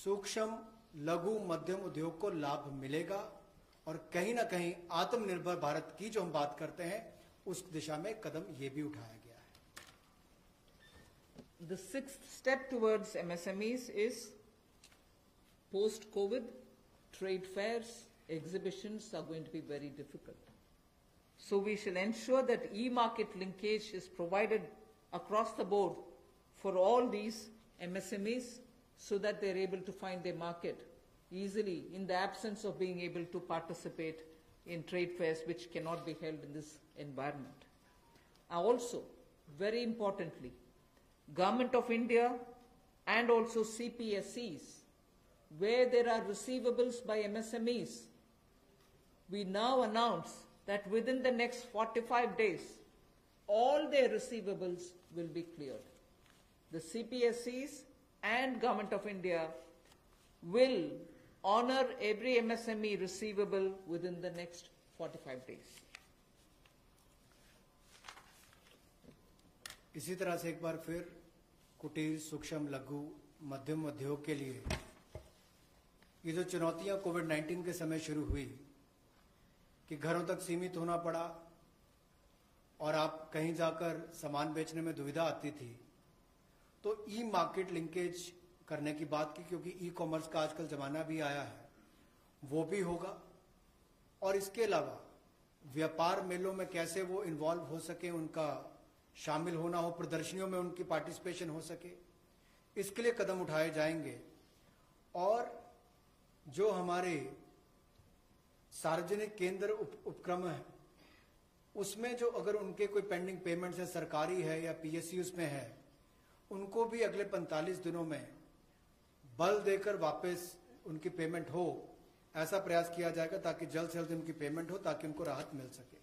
सूक्ष्म, लघु, मध्यम उद्योग को लाभ मिलेगा और कहीं ना कहीं आत्मनिर्भर भारत की जो हम बात करते हैं, उस दिशा में कदम ये भी उठाया गया है। The 6th step towards MSMEs is post-COVID, trade fairs, exhibitions are going to be very difficult. So we shall ensure that e-market linkage is provided across the board for all these MSMEs so that they're able to find their market easily in the absence of being able to participate in trade fairs which cannot be held in this environment. Also, very importantly, Government of India and also CPSEs, where there are receivables by MSMEs, we now announce that within the next 45 days, all their receivables will be cleared. The CPSEs and Government of India will honor every MSME receivable within the next 45 days. इसी तरह से एक बार फिर कुटीर, सूक्ष्म, लघु, मध्यम उद्योग के लिए ये जो चुनौतियां कोविड-19 के समय शुरू हुई कि घरों तक सीमित होना पड़ा और आप कहीं जाकर सामान बेचने में दुविधा आती थी, तो ई मार्केट लिंकेज करने की बात की, क्योंकि ई कॉमर्स का आजकल जमाना भी आया है, वो भी होगा। और इसके अलावा व्यापार मेलों में कैसे वो इन्वॉल्व हो सके, उनका शामिल होना हो, प्रदर्शनियों में उनकी पार्टिसिपेशन हो सके, इसके लिए कदम उठाए जाएंगे। और जो हमारे सार्वजनिक केंद्र उपक्रम है, उसमें जो अगर उनके कोई पेंडिंग पेमेंट्स है, सरकारी है या पीएसयूज में है, उनको भी अगले 45 दिनों में बल देकर वापस उनकी पेमेंट हो, ऐसा प्रयास किया जाएगा ताकि जल्द से जल्द उनकी पेमेंट हो, ताकि उनको राहत मिल सके।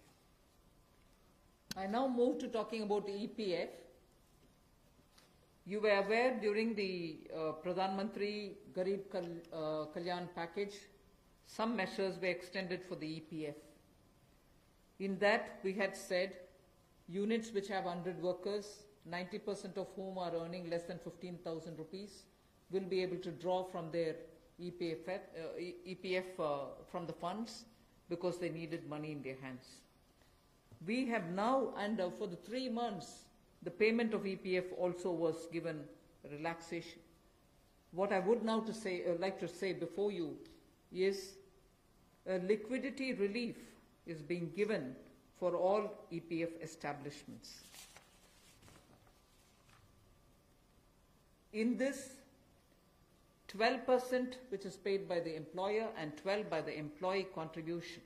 I now move to talking about EPF. You were aware during the Pradhan Mantri Garib Kalyan package, some measures were extended for the EPF. In that, we had said units which have 100 workers, 90% of whom are earning less than 15,000 rupees, will be able to draw from their EPF from the funds because they needed money in their hands. We have now, and for the 3 months, the payment of EPF also was given relaxation. What I would now like to say before you is liquidity relief is being given for all EPF establishments. In this, 12% which is paid by the employer and 12% by the employee contribution.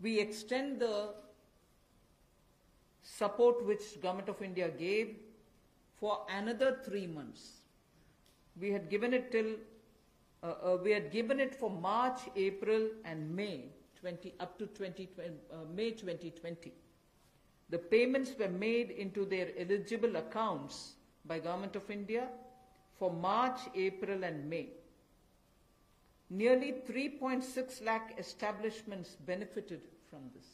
We extend the support which Government of India gave for another 3 months. We had given it till for March, April, and May up to May 2020. The payments were made into their eligible accounts by Government of India for March, April, and May. Nearly 3.6 lakh establishments benefited from this.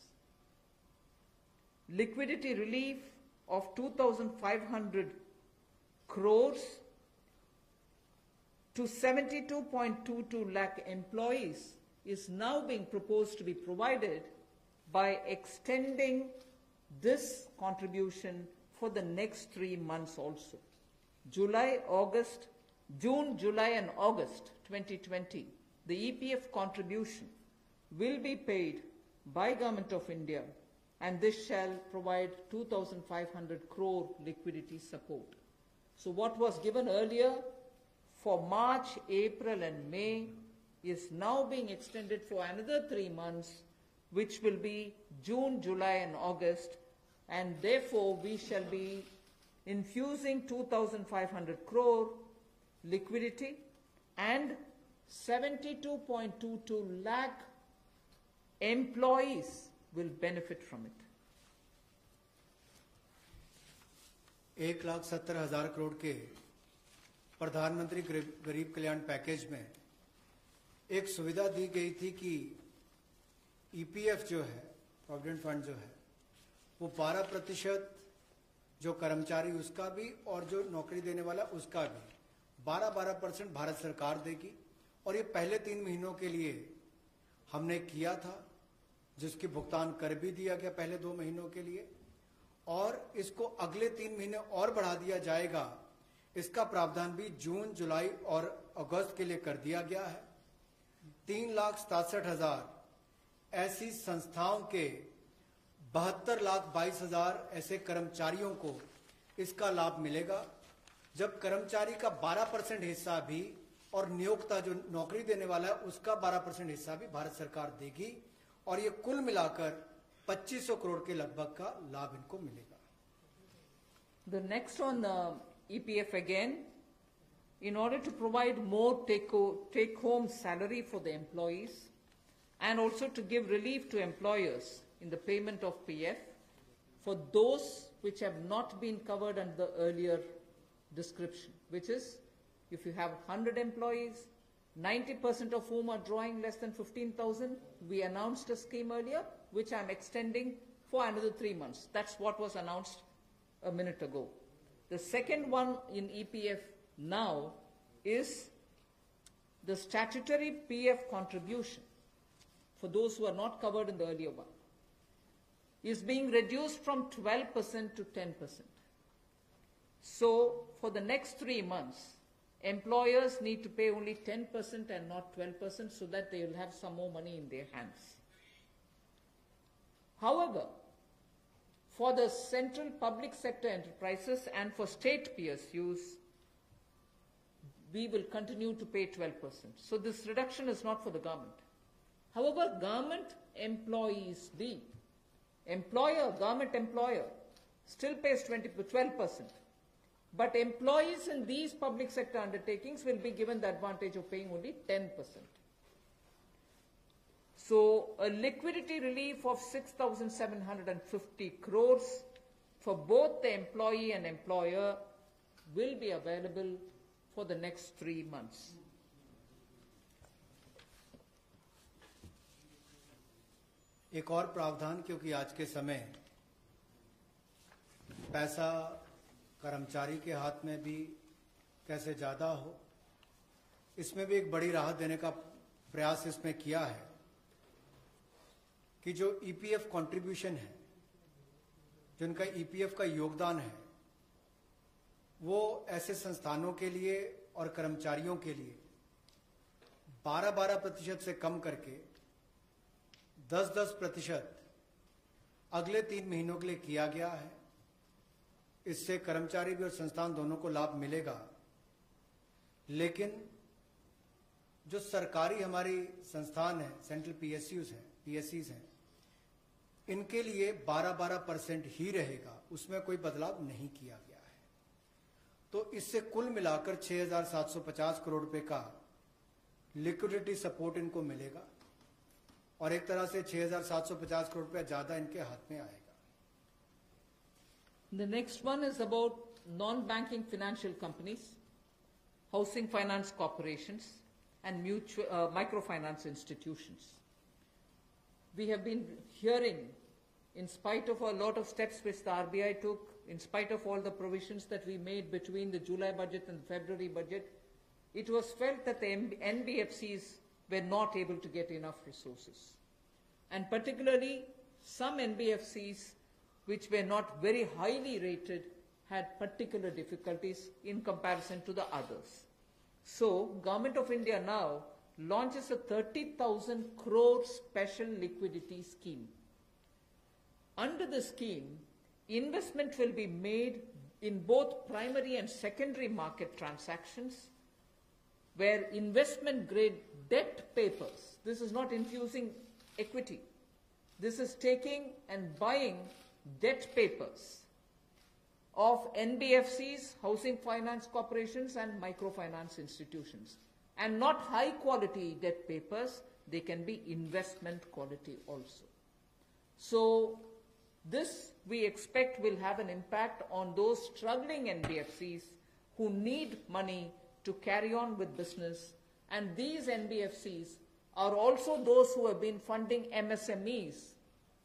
Liquidity relief of 2,500 crores to 72.22 lakh employees is now being proposed to be provided by extending this contribution for the next 3 months also. June, July and August 2020, the EPF contribution will be paid by Government of India, and this shall provide 2,500 crore liquidity support. So what was given earlier for March, April and May is now being extended for another 3 months, which will be June, July and August, and therefore we shall be infusing 2,500 crore liquidity and 72.22 lakh employees will benefit from it. 1,70,000 crore के प्रधानमंत्री गरीब कल्याण package में एक सुविधा दी गई थी कि EPF जो है, प्रोविडेंट फंड जो है, वो 12% जो कर्मचारी उसका भी और जो नौकरी देने वाला उसका भी 12% भारत सरकार देगी। और ये पहले 3 महीनों के लिए हमने किया था, जिसकी भुगतान कर भी दिया गया पहले 2 महीनों के लिए, और इसको अगले 3 महीने और बढ़ा दिया जाएगा। इसका प्रावधान भी जून, जुलाई और अगस्त के लिए कर दिया गया है। 3,67,000 ऐसी संस्थाओं के 72,22,000 ऐसे कर्मचारियों को इसका लाभ मिलेगा। जब कर्मचारी का 12% हिस्सा भी और नियोक्ता जो नौकरी देने वाला है उसका 12% हिस्सा भी भारत सरकार देगी, और ये कुल मिलाकर 2,500 करोड़ के लगभग का लाभ इनको मिलेगा। The next on EPF again, in order to provide more take-home salary for the employees and also to give relief to employers in the payment of PF for those which have not been covered under the earlier description, which is if you have 100 employees, 90% of whom are drawing less than 15,000, we announced a scheme earlier, which I'm extending for another 3 months. That's what was announced a minute ago. The second one in EPF now is the statutory PF contribution for those who are not covered in the earlier one is being reduced from 12% to 10%. So for the next 3 months, employers need to pay only 10% and not 12% so that they will have some more money in their hands. However, for the central public sector enterprises and for state PSUs, we will continue to pay 12%. So this reduction is not for the government. However, government employees, the government employer still pays 12%. But employees in these public sector undertakings will be given the advantage of paying only 10%. So a liquidity relief of 6,750 crores for both the employee and employer will be available for the next 3 months. एक और प्रावधान, क्योंकि आज के समय पैसा कर्मचारी के हाथ में भी कैसे ज्यादा हो, इसमें भी एक बड़ी राहत देने का प्रयास इसमें किया है कि जो ईपीएफ कंट्रीब्यूशन है, जिनका ईपीएफ का योगदान है, वो ऐसे संस्थानों के लिए और कर्मचारियों के लिए 12% से कम करके 10% अगले 3 महीनों के लिए किया गया है। इससे कर्मचारी भी और संस्थान दोनों को लाभ मिलेगा। लेकिन जो सरकारी हमारी संस्थान है, सेंट्रल पीएससीज हैं, इनके लिए 12% ही रहेगा, उसमें कोई बदलाव नहीं किया गया है। तो इससे कुल मिलाकर 6,750 करोड़ रुपए का लिक्विडिटी सपोर्ट इनको मिलेगा और एक तरह से 6,750 करोड़ रुपया ज्यादा इनके हाथ में आएगा। The next one is about non-banking financial companies, housing finance corporations, and microfinance institutions. We have been hearing, in spite of a lot of steps which the RBI took, in spite of all the provisions that we made between the July budget and the February budget, it was felt that the NBFCs were not able to get enough resources. And particularly, some NBFCs which were not very highly rated had particular difficulties in comparison to the others. So, Government of India now launches a 30,000 crore special liquidity scheme. Under the scheme, investment will be made in both primary and secondary market transactions where investment grade debt papers, this is not infusing equity, this is taking and buying debt papers of NBFCs, housing finance corporations and microfinance institutions. And not high quality debt papers, they can be investment quality also. So this we expect will have an impact on those struggling NBFCs who need money to carry on with business. And these NBFCs are also those who have been funding MSMEs.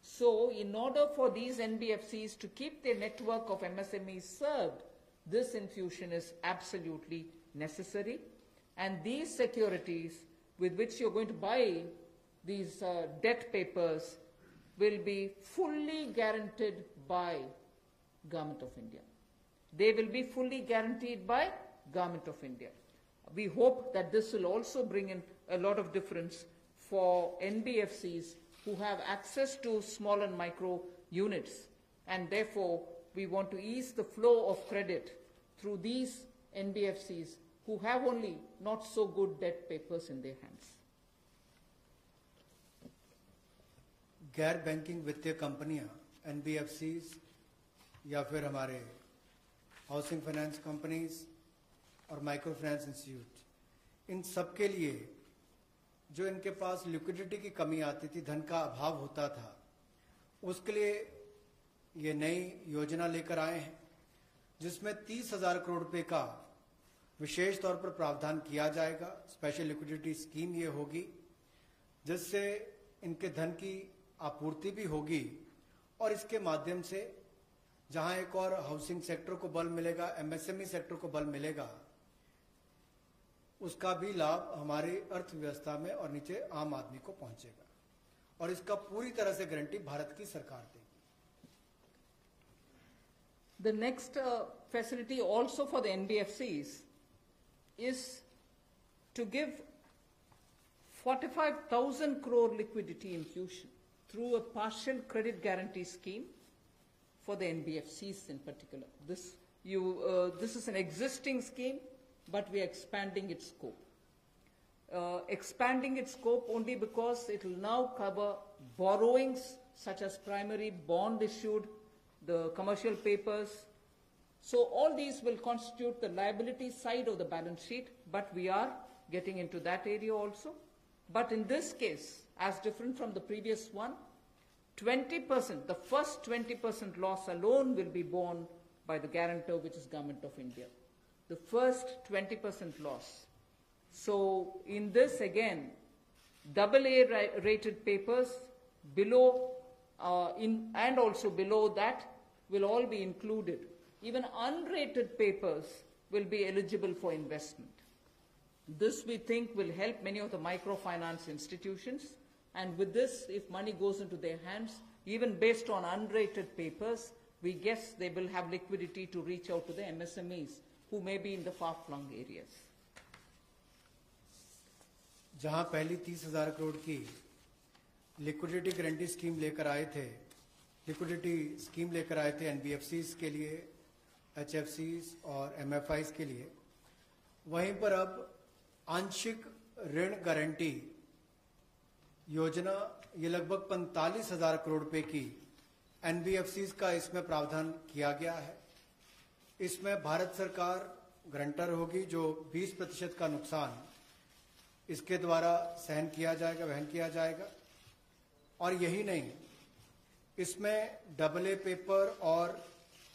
So in order for these NBFCs to keep their network of MSMEs served, this infusion is absolutely necessary. And these securities with which you're going to buy these debt papers will be fully guaranteed by Government of India. They will be fully guaranteed by Government of India. We hope that this will also bring in a lot of difference for NBFCs who have access to small and micro units, and therefore we want to ease the flow of credit through these NBFCs who have only not so good debt papers in their hands. गैर banking वित्तीय कंपनियां NBFCs या फिर हमारे housing finance companies और micro finance institute, इन सब के लिए जो इनके पास लिक्विडिटी की कमी आती थी, धन का अभाव होता था, उसके लिए ये नई योजना लेकर आए हैं जिसमें 30,000 करोड़ रुपए का विशेष तौर पर प्रावधान किया जाएगा। स्पेशल लिक्विडिटी स्कीम ये होगी जिससे इनके धन की आपूर्ति भी होगी और इसके माध्यम से जहां एक और हाउसिंग सेक्टर को बल मिलेगा, एमएसएमई सेक्टर को बल मिलेगा, उसका भी लाभ हमारी अर्थव्यवस्था में और नीचे आम आदमी को पहुंचेगा और इसका पूरी तरह से गारंटी भारत की सरकार देगी। The next facility also for the NBFCs is to give 45,000 crore liquidity infusion through a partial credit guarantee scheme for the NBFCs in particular. This is an existing scheme, but we are expanding its scope. Expanding its scope only because it will now cover borrowings such as primary bond issued, the commercial papers. So all these will constitute the liability side of the balance sheet, but we are getting into that area also. But in this case, as different from the previous one, 20%, the first 20% loss alone will be borne by the guarantor, which is Government of India. The first 20% loss. So in this again, AA rated papers below and also below that will all be included. Even unrated papers will be eligible for investment. This we think will help many of the microfinance institutions, and with this, if money goes into their hands, even based on unrated papers, we guess they will have liquidity to reach out to the MSMEs who may be in the far-flung areas. जहां पहली 30,000 करोड़ की liquidity guarantee scheme लेकर आए थे, liquidity scheme लेकर आए थे NBFCs के लिए, एचएफसीज और एमएफआईज के लिए, वहीं पर अब आंशिक ऋण गारंटी योजना ये लगभग 45,000 करोड़ रुपए की एनबीएफसीज का इसमें प्रावधान किया गया है। इसमें भारत सरकार गारंटर होगी, जो 20% का नुकसान इसके द्वारा सहन किया जाएगा, वहन किया जाएगा। और यही नहीं, इसमें AA पेपर और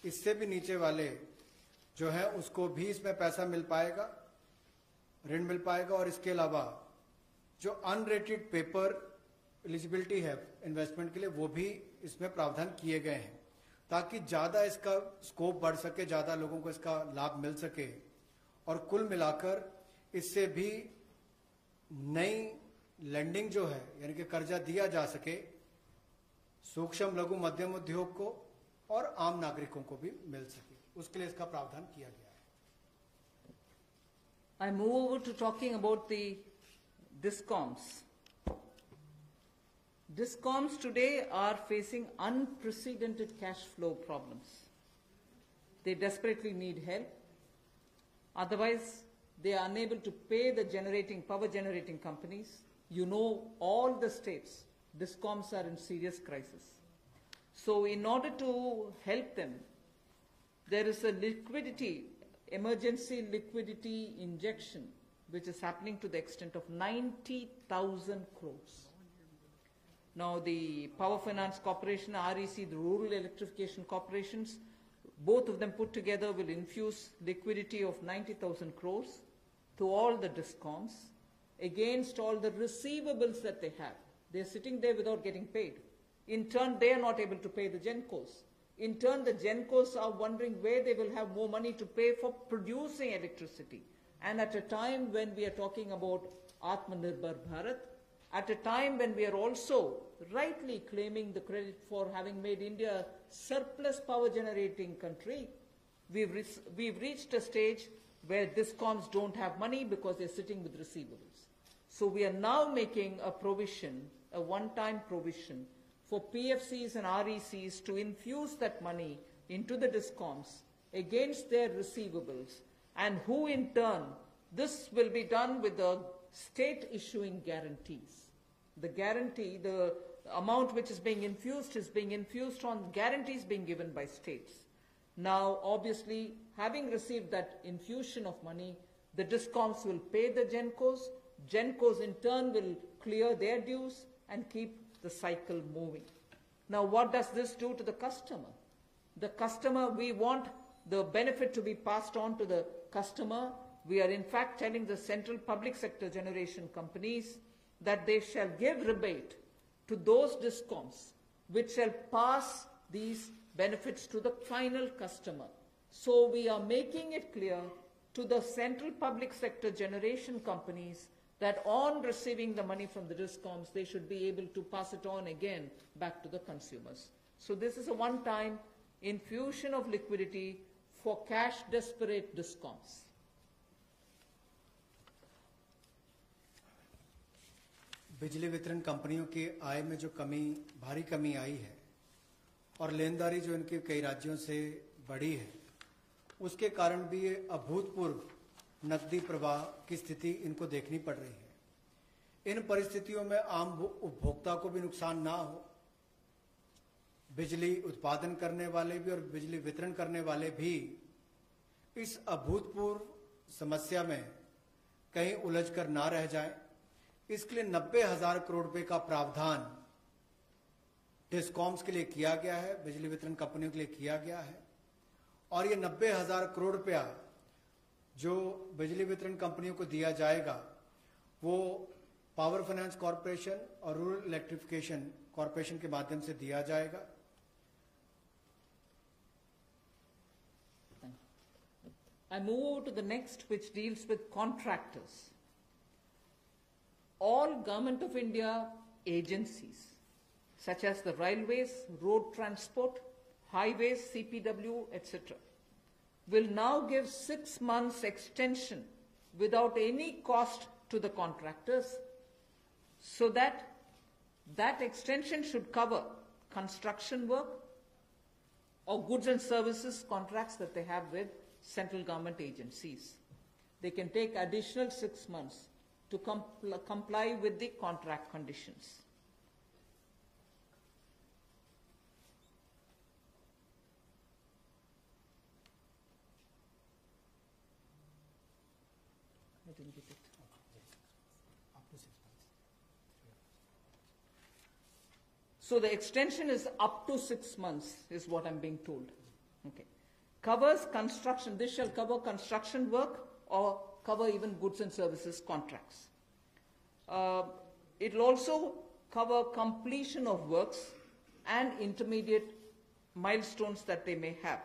इससे भी नीचे वाले जो है उसको भी इसमें पैसा मिल पाएगा। ऋण मिल पाएगा और इसके अलावा जो अनरेटेड पेपर एलिजिबिलिटी है इन्वेस्टमेंट के लिए वो भी इसमें प्रावधान किए गए हैं ताकि ज्यादा इसका स्कोप बढ़ सके, ज्यादा लोगों को इसका लाभ मिल सके और कुल मिलाकर इससे भी नई लैंडिंग जो है यानी कि कर्जा दिया जा सके सूक्ष्म लघु मध्यम उद्योग को और आम नागरिकों को भी मिल सके, उसके लिए इसका प्रावधान किया गया है। I move over to talking about the DISCOMs. DISCOMs today are facing unprecedented cash flow problems. They desperately need help. Otherwise, they are unable to pay the power generating companies. You know, all the states, DISCOMs are in serious crisis. So in order to help them, there is a emergency liquidity injection, which is happening to the extent of 90,000 crores. Now the Power Finance Corporation, REC, the Rural Electrification Corporations, both of them put together will infuse liquidity of 90,000 crores to all the DISCOMs against all the receivables that they have. They're sitting there without getting paid. In turn, they are not able to pay the GENCOs. In turn, the GENCOs are wondering where they will have more money to pay for producing electricity. And at a time when we are talking about Atmanirbhar Bharat, at a time when we are also rightly claiming the credit for having made India a surplus power generating country, we've reached a stage where DISCOMs don't have money because they're sitting with receivables. So we are now making a provision, a one-time provision, for PFCs and RECs to infuse that money into the DISCOMs against their receivables, and who in turn, this will be done with the state issuing guarantees. The guarantee, the amount which is being infused on guarantees being given by states. Now, obviously, having received that infusion of money, the DISCOMs will pay the GENCOs. GENCOs in turn will clear their dues and keep the cycle moving. Now, what does this do to the customer? The customer, we want the benefit to be passed on to the customer. We are in fact telling the central public sector generation companies that they shall give rebate to those DISCOMs which shall pass these benefits to the final customer. So we are making it clear to the central public sector generation companies that on receiving the money from the DISCOMs, they should be able to pass it on again back to the consumers. So this is a one-time infusion of liquidity for cash-desperate DISCOMs. बिजली वितरण कंपनियों की आय में जो भारी कमी आई है और लेनदारी जो इनके कई राज्यों से बढ़ी है, उसके कारण भी ये अभूतपूर्व नकदी प्रवाह की स्थिति इनको देखनी पड़ रही है। इन परिस्थितियों में आम उपभोक्ता को भी नुकसान ना हो, बिजली उत्पादन करने वाले भी और बिजली वितरण करने वाले भी इस अभूतपूर्व समस्या में कहीं उलझकर ना रह जाएं, इसके लिए 90,000 करोड़ रुपए का प्रावधान डिस्कॉम्स के लिए किया गया है, बिजली वितरण कंपनियों के लिए किया गया है। और ये 90,000 करोड़ रुपया जो बिजली वितरण कंपनियों को दिया जाएगा वो पावर फाइनेंस कॉर्पोरेशन और रूरल इलेक्ट्रिफिकेशन कॉर्पोरेशन के माध्यम से दिया जाएगा। I move to the next, which deals with contractors. All Government of India agencies, such as the railways, road transport, highways, CPW, etc., will now give 6 months extension without any cost to the contractors, so that extension should cover construction work or goods and services contracts that they have with central government agencies. They can take additional 6 months to comply with the contract conditions. I didn't get it. Up to 6 months. So the extension is up to 6 months, is what I'm being told. Okay. Covers construction. This shall cover construction work or cover even goods and services contracts. It will also cover completion of works and intermediate milestones that they may have.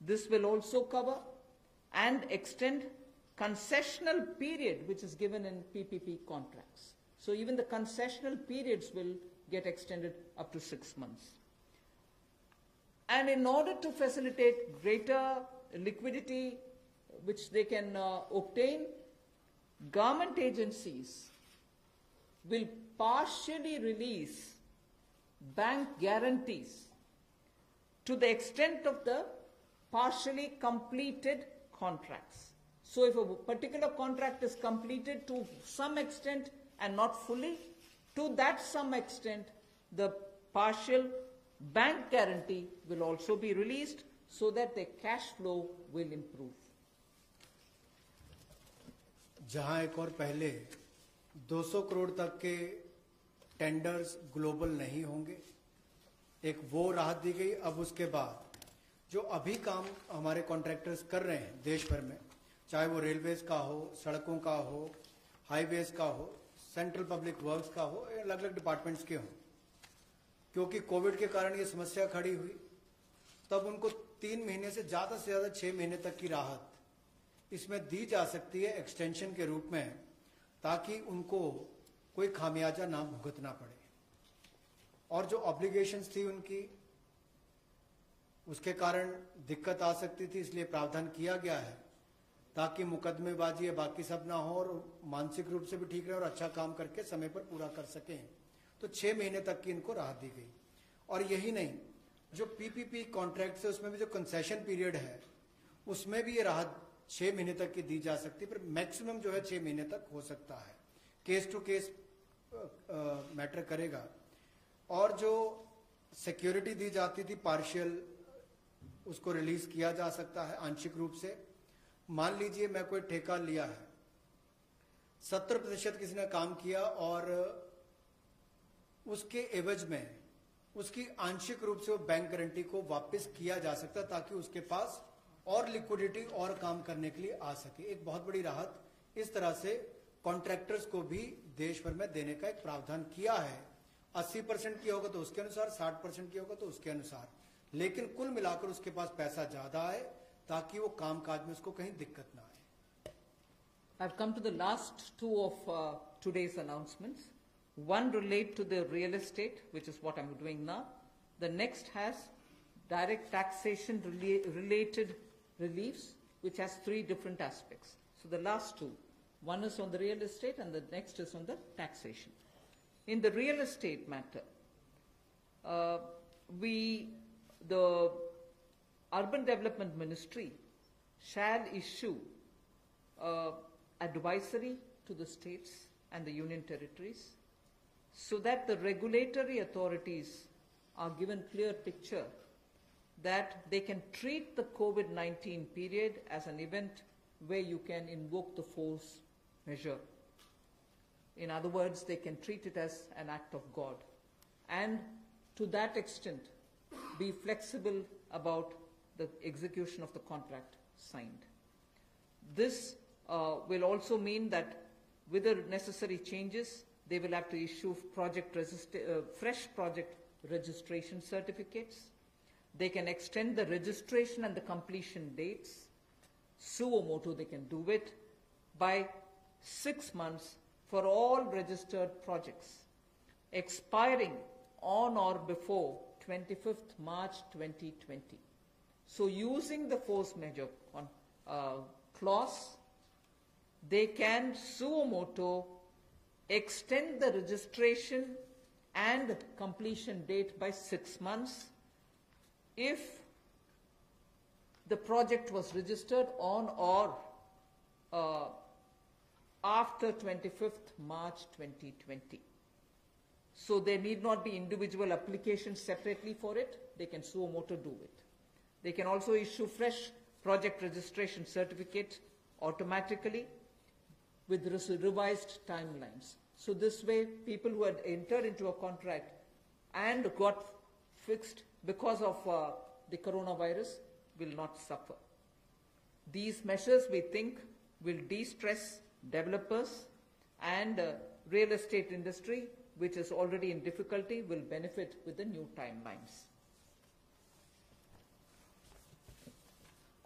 This will also cover and extend concessional period which is given in PPP contracts. So even the concessional periods will get extended up to 6 months. And in order to facilitate greater liquidity which they can obtain, government agencies will partially release bank guarantees to the extent of the partially completed contracts. So if a particular contract is completed to some extent and not fully, to that some extent, the partial bank guarantee will also be released so that the cash flow will improve. जहां एक और पहले 200 करोड़ तक के tenders global नहीं होंगे, एक वो राहत दी गई। अब उसके बाद जो अभी काम हमारे कॉन्ट्रैक्टर्स कर रहे हैं देश भर में, चाहे वो रेलवेज का हो, सड़कों का हो, हाईवेज का हो, सेंट्रल पब्लिक वर्क्स का हो, अलग अलग डिपार्टमेंट्स के हों, क्योंकि कोविड के कारण ये समस्या खड़ी हुई, तब उनको 3 महीने से ज्यादा 6 महीने तक की राहत इसमें दी जा सकती है एक्सटेंशन के रूप में, ताकि उनको कोई खामियाजा ना भुगतना पड़े। और जो ऑब्लिगेशंस थी उनकी, उसके कारण दिक्कत आ सकती थी, इसलिए प्रावधान किया गया है ताकि मुकदमेबाजी या बाकी सब ना हो और मानसिक रूप से भी ठीक रहे और अच्छा काम करके समय पर पूरा कर सकें। तो 6 महीने तक की इनको राहत दी गई। और यही नहीं, जो पीपीपी कॉन्ट्रैक्ट है उसमें भी जो कंसेशन पीरियड है उसमें भी ये राहत 6 महीने तक की दी जा सकती है, पर मैक्सिमम जो है 6 महीने तक हो सकता है। केस टू केस मैटर करेगा। और जो सिक्योरिटी दी जाती थी पार्शियल, उसको रिलीज किया जा सकता है आंशिक रूप से। मान लीजिए मैं कोई ठेका लिया है, 70% किसी ने काम किया और उसके एवज में उसकी आंशिक रूप से वो बैंक गारंटी को वापस किया जा सकता है, ताकि उसके पास और लिक्विडिटी और काम करने के लिए आ सके। एक बहुत बड़ी राहत इस तरह से कॉन्ट्रैक्टर्स को भी देश भर में देने का एक प्रावधान किया है। 80% की होगा तो उसके अनुसार, 60% की होगा तो उसके अनुसार, लेकिन कुल मिलाकर उसके पास पैसा ज्यादा आए ताकि वो काम काज में उसको कहीं दिक्कत ना आए। I've come to the last two of today's announcements. One relate to the real estate, which is what I'm doing now. The next has direct taxation related reliefs, which has 3 different aspects. So the last two, one is on the real estate and the next is on the taxation. In the real estate matter, the Urban Development Ministry shall issue advisory to the states and the union territories so that the regulatory authorities are given clear picture that they can treat the COVID-19 period as an event where you can invoke the force measure. In other words, they can treat it as an act of God, and to that extent be flexible about the execution of the contract signed. This will also mean that with the necessary changes, they will have to issue fresh project registration certificates. They can extend the registration and the completion dates. Suo motu, they can do it by 6 months for all registered projects, expiring on or before 25th March 2020. So using the force measure clause, they can suo motu extend the registration and completion date by 6 months if the project was registered on or after 25th March 2020. So there need not be individual applications separately for it. They can suo motu do it. They can also issue fresh project registration certificate automatically with revised timelines. So this way, people who had entered into a contract and got fixed because of the coronavirus will not suffer. These measures, we think, will de-stress developers, and real estate industry, which is already in difficulty, will benefit with the new timelines.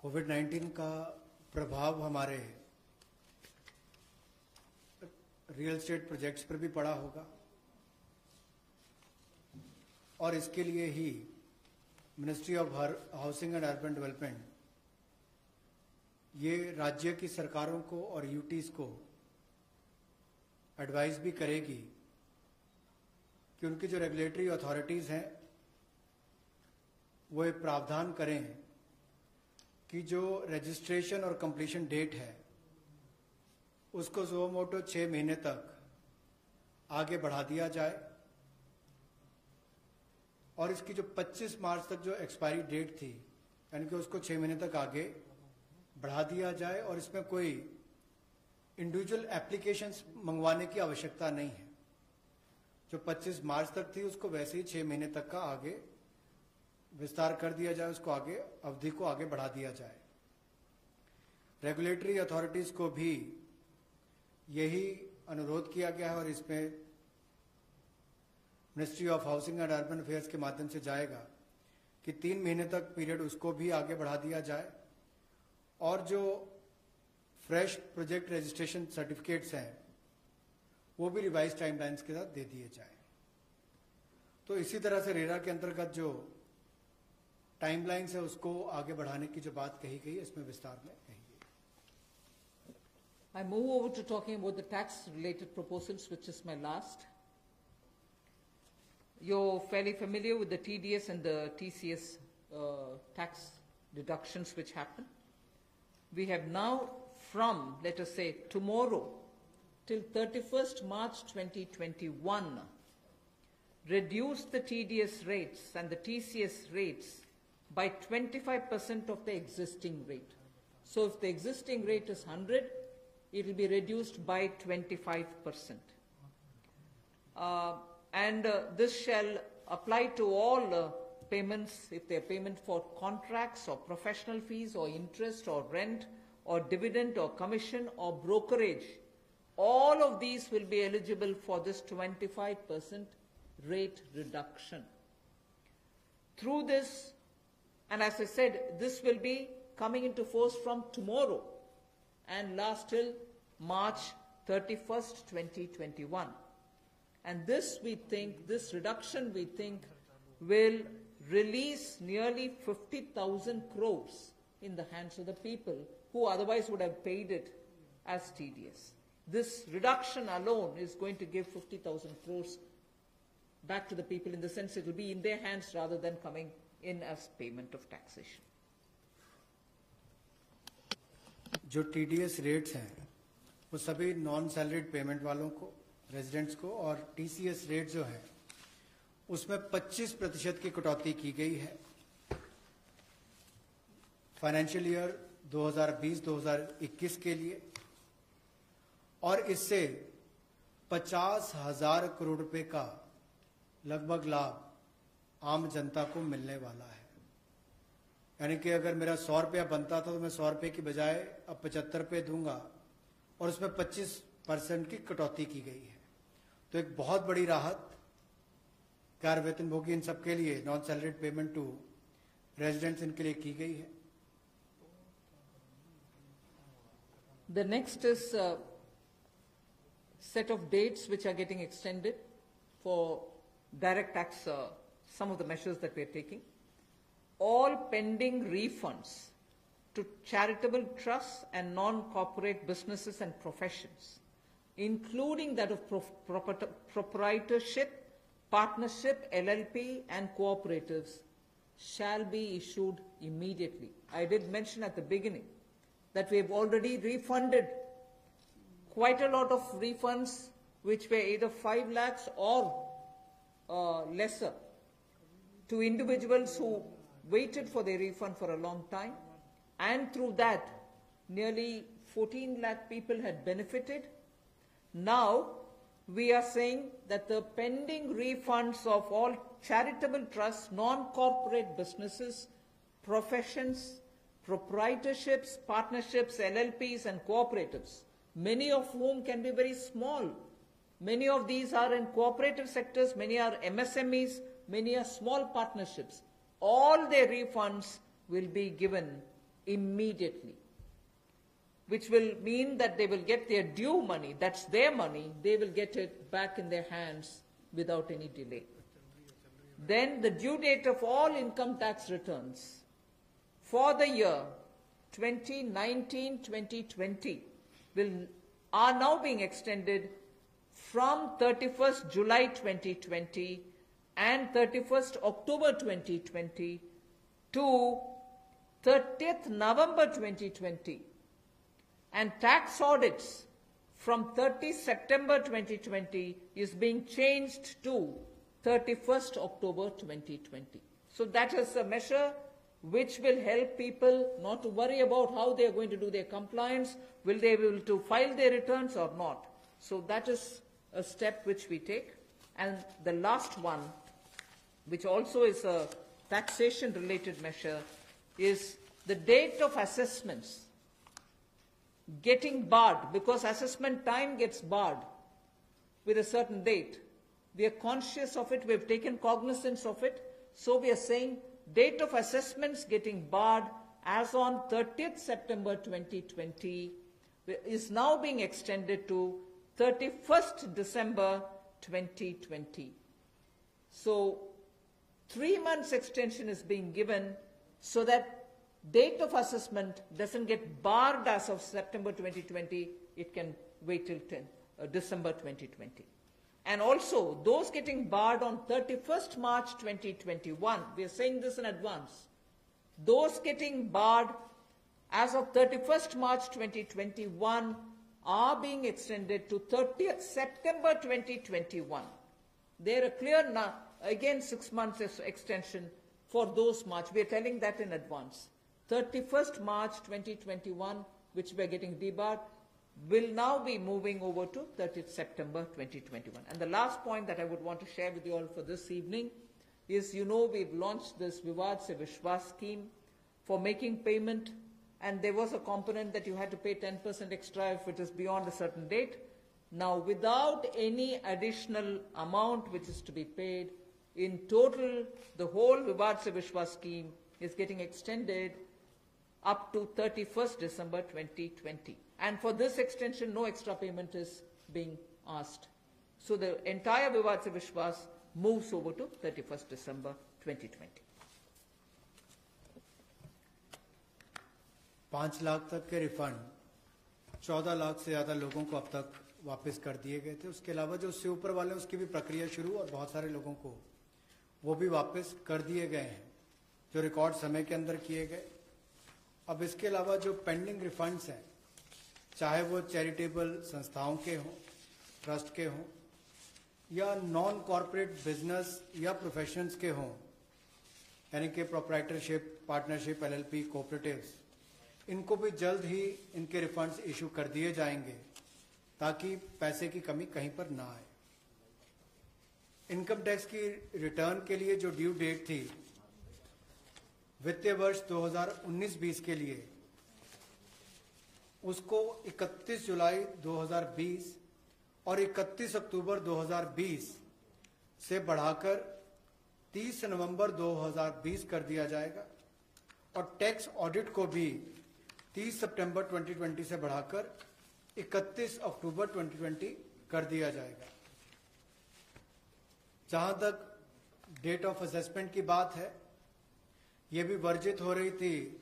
कोविड-19 का प्रभाव हमारे real estate projects पर भी पड़ा होगा और इसके लिए ही Ministry of Housing and Urban Development ये राज्य की सरकारों को और यूटीज को एडवाइस भी करेगी कि उनकी जो रेगुलेटरी अथॉरिटीज हैं वो एक प्रावधान करें कि जो रजिस्ट्रेशन और कंप्लीशन डेट है उसको सुओ मोटो 6 महीने तक आगे बढ़ा दिया जाए और इसकी जो 25 मार्च तक जो एक्सपायरी डेट थी यानी कि उसको 6 महीने तक आगे बढ़ा दिया जाए और इसमें कोई इंडिविजुअल एप्लीकेशंस मंगवाने की आवश्यकता नहीं है। जो 25 मार्च तक थी उसको वैसे ही 6 महीने तक का आगे विस्तार कर दिया जाए, उसको आगे अवधि को आगे बढ़ा दिया जाए। रेगुलेटरी अथॉरिटीज को भी यही अनुरोध किया गया है और इसमें ministry of Housing and urban affairs के माध्यम से जाएगा कि 3 महीने तक पीरियड उसको भी आगे बढ़ा दिया जाए और जो फ्रेश प्रोजेक्ट रजिस्ट्रेशन सर्टिफिकेट्स हैं वो भी रिवाइज टाइमलाइंस के साथ दे दिए जाए। तो इसी तरह से रेरा के अंतर्गत जो टाइमलाइंस है उसको आगे बढ़ाने की जो बात कही गई है इसमें विस्तार में कही गई। I move over to talking about the tax-related proposals, which is my last. You're fairly familiar with the TDS and the TCS tax deductions which happen. We have now from, let us say, tomorrow till 31st March 2021, reduced the TDS rates and the TCS rates by 25% of the existing rate. So if the existing rate is 100, it will be reduced by 25%. This shall apply to all payments, if they are payment for contracts or professional fees or interest or rent or dividend or commission or brokerage. All of these will be eligible for this 25% rate reduction. Through this, and as I said, this will be coming into force from tomorrow and last till March 31st, 2021. And this we think, this reduction we think will release nearly 50,000 crores in the hands of the people who otherwise would have paid it as TDS. This reduction alone is going to give 50,000 crores back to the people, in the sense it will be in their hands rather than coming in as payment of taxation. जो TDS rates हैं वो सभी non salaried payment वालों को, residents को, और TCS rate जो है उसमें 25% की कटौती की गई है फाइनेंशियल ईयर 2020-2021 के लिए, और इससे 50,000 करोड़ रुपए का लगभग लाभ आम जनता को मिलने वाला है। यानी कि अगर मेरा 100 रुपया बनता था तो मैं 100 रुपये की बजाय अब 75 रुपये दूंगा और उसमें 25% की कटौती की गई है। तो एक बहुत बड़ी राहत कार वेतनभोगी इन सबके लिए, non salaried payment to residents, इनके लिए की गई है। The next is a set of dates which are getting extended for direct tax, some of the measures that we are taking. All pending refunds to charitable trusts and non-corporate businesses and professions, including that of proprietorship, partnership, LLP and cooperatives, shall be issued immediately. I did mention at the beginning that we have already refunded quite a lot of refunds which were either 5 lakhs or lesser to individuals who waited for their refund for a long time, and through that nearly 14 lakh people had benefited. Now we are saying that the pending refunds of all charitable trusts, non-corporate businesses, professions proprietorships, partnerships, LLPs and cooperatives, many of whom can be very small. Many of these are in cooperative sectors, many are MSMEs, many are small partnerships. All their refunds will be given immediately, which will mean that they will get their due money, that's their money, they will get it back in their hands without any delay. Then the due date of all income tax returns for the year 2019-2020 are now being extended from 31st July 2020 and 31st October 2020 to 30th November 2020. And tax audits from 30 September 2020 is being changed to 31st October 2020. So that is a measure which will help people not to worry about how they are going to do their compliance, will they be able to file their returns or not. So that is a step which we take. And the last one, which also is a taxation related measure, is the date of assessments getting barred, because assessment time gets barred with a certain date. We are conscious of it, we have taken cognizance of it, so we are saying date of assessments getting barred as on 30th September 2020 is now being extended to 31st December 2020. So 3 months extension is being given so that date of assessment doesn't get barred as of September 2020, it can wait till December 2020. And also, those getting barred on 31st March 2021, we are saying this in advance, those getting barred as of 31st March 2021 are being extended to 30th September 2021. They're a clear, again 6 months extension for those March. We are telling that in advance. 31st March 2021, which we are getting debarred, will now be moving over to 30th September 2021. And the last point that I would want to share with you all for this evening is, you know, we've launched this Vivad Se Vishwas scheme for making payment, and there was a component that you had to pay 10% extra if it is beyond a certain date. Now, without any additional amount which is to be paid, in total, the whole Vivad Se Vishwas scheme is getting extended up to 31st December 2020. And for this extension, no extra payment is being asked. So the entire Vivad Se Vishwas moves over to 31st December 2020. 5 lakh तक के refund 14 lakh से ज़्यादा लोगों को अब तक वापस कर दिए गए थे। उसके अलावा जो उससे ऊपर वाले उसकी भी प्रक्रिया शुरू, और बहुत सारे लोगों को वो भी वापस कर दिए गए हैं जो रिकॉर्ड समय के अंदर किए गए। अब इसके अलावा जो पेंडिंग रिफंड्स हैं, चाहे वो चैरिटेबल संस्थाओं के हों, ट्रस्ट के हों, या नॉन कॉर्पोरेट बिजनेस या प्रोफेशंस के हों, यानी कि प्रोप्राइटरशिप, पार्टनरशिप, एलएलपी, कोऑपरेटिव्स, इनको भी जल्द ही इनके रिफंड्स इशू कर दिए जाएंगे ताकि पैसे की कमी कहीं पर ना आए। इनकम टैक्स की रिटर्न के लिए जो ड्यू डेट थी वित्तीय वर्ष 2019-20 के लिए, उसको 31 जुलाई 2020 और 31 अक्टूबर 2020 से बढ़ाकर 30 नवंबर 2020 कर दिया जाएगा, और टैक्स ऑडिट को भी 30 सितंबर 2020 से बढ़ाकर 31 अक्टूबर 2020 कर दिया जाएगा। जहां तक डेट ऑफ असेसमेंट की बात है, यह भी वर्जित हो रही थी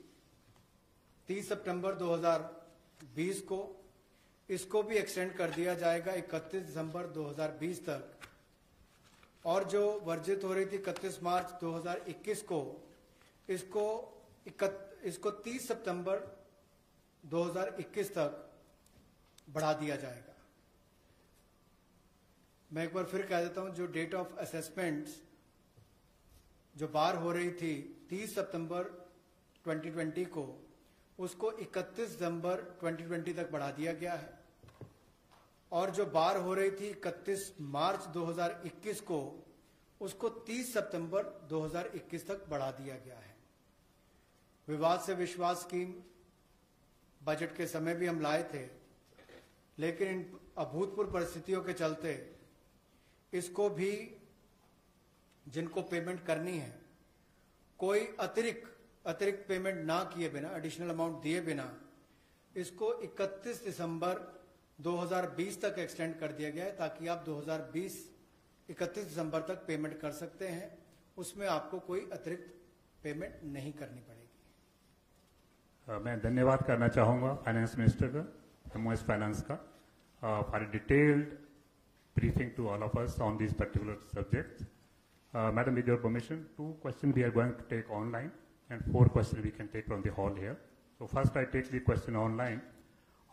30 सितंबर 2020 को, इसको भी एक्सटेंड कर दिया जाएगा 31 दिसंबर 2020 तक, और जो वर्जित हो रही थी 31 मार्च 2021 को, इसको 30 सितंबर 2021 तक बढ़ा दिया जाएगा। मैं एक बार फिर कह देता हूं, जो डेट ऑफ असेसमेंट्स जो बार हो रही थी 30 सितंबर 2020 को, उसको 31 दिसंबर 2020 तक बढ़ा दिया गया है, और जो बार हो रही थी 31 मार्च 2021 को, उसको 30 सितंबर 2021 तक बढ़ा दिया गया है। विवाद से विश्वास स्कीम बजट के समय भी हम लाए थे, लेकिन इन अभूतपूर्व परिस्थितियों के चलते इसको भी जिनको पेमेंट करनी है, कोई अतिरिक्त पेमेंट ना किए बिना, एडिशनल अमाउंट दिए बिना, इसको 31 दिसंबर 2020 तक एक्सटेंड कर दिया गया है, ताकि आप 2020 31 दिसंबर तक पेमेंट कर सकते हैं। उसमें आपको कोई अतिरिक्त पेमेंट नहीं करनी पड़ेगी। मैं धन्यवाद करना चाहूँगा फाइनेंस मिनिस्टर का, MOS फाइनेंस का, for detailed briefing to all of us on these particular subjects. Madam, with your permission, 2 questions we are going to take online and 4 questions we can take from the hall here. So first I take the question online.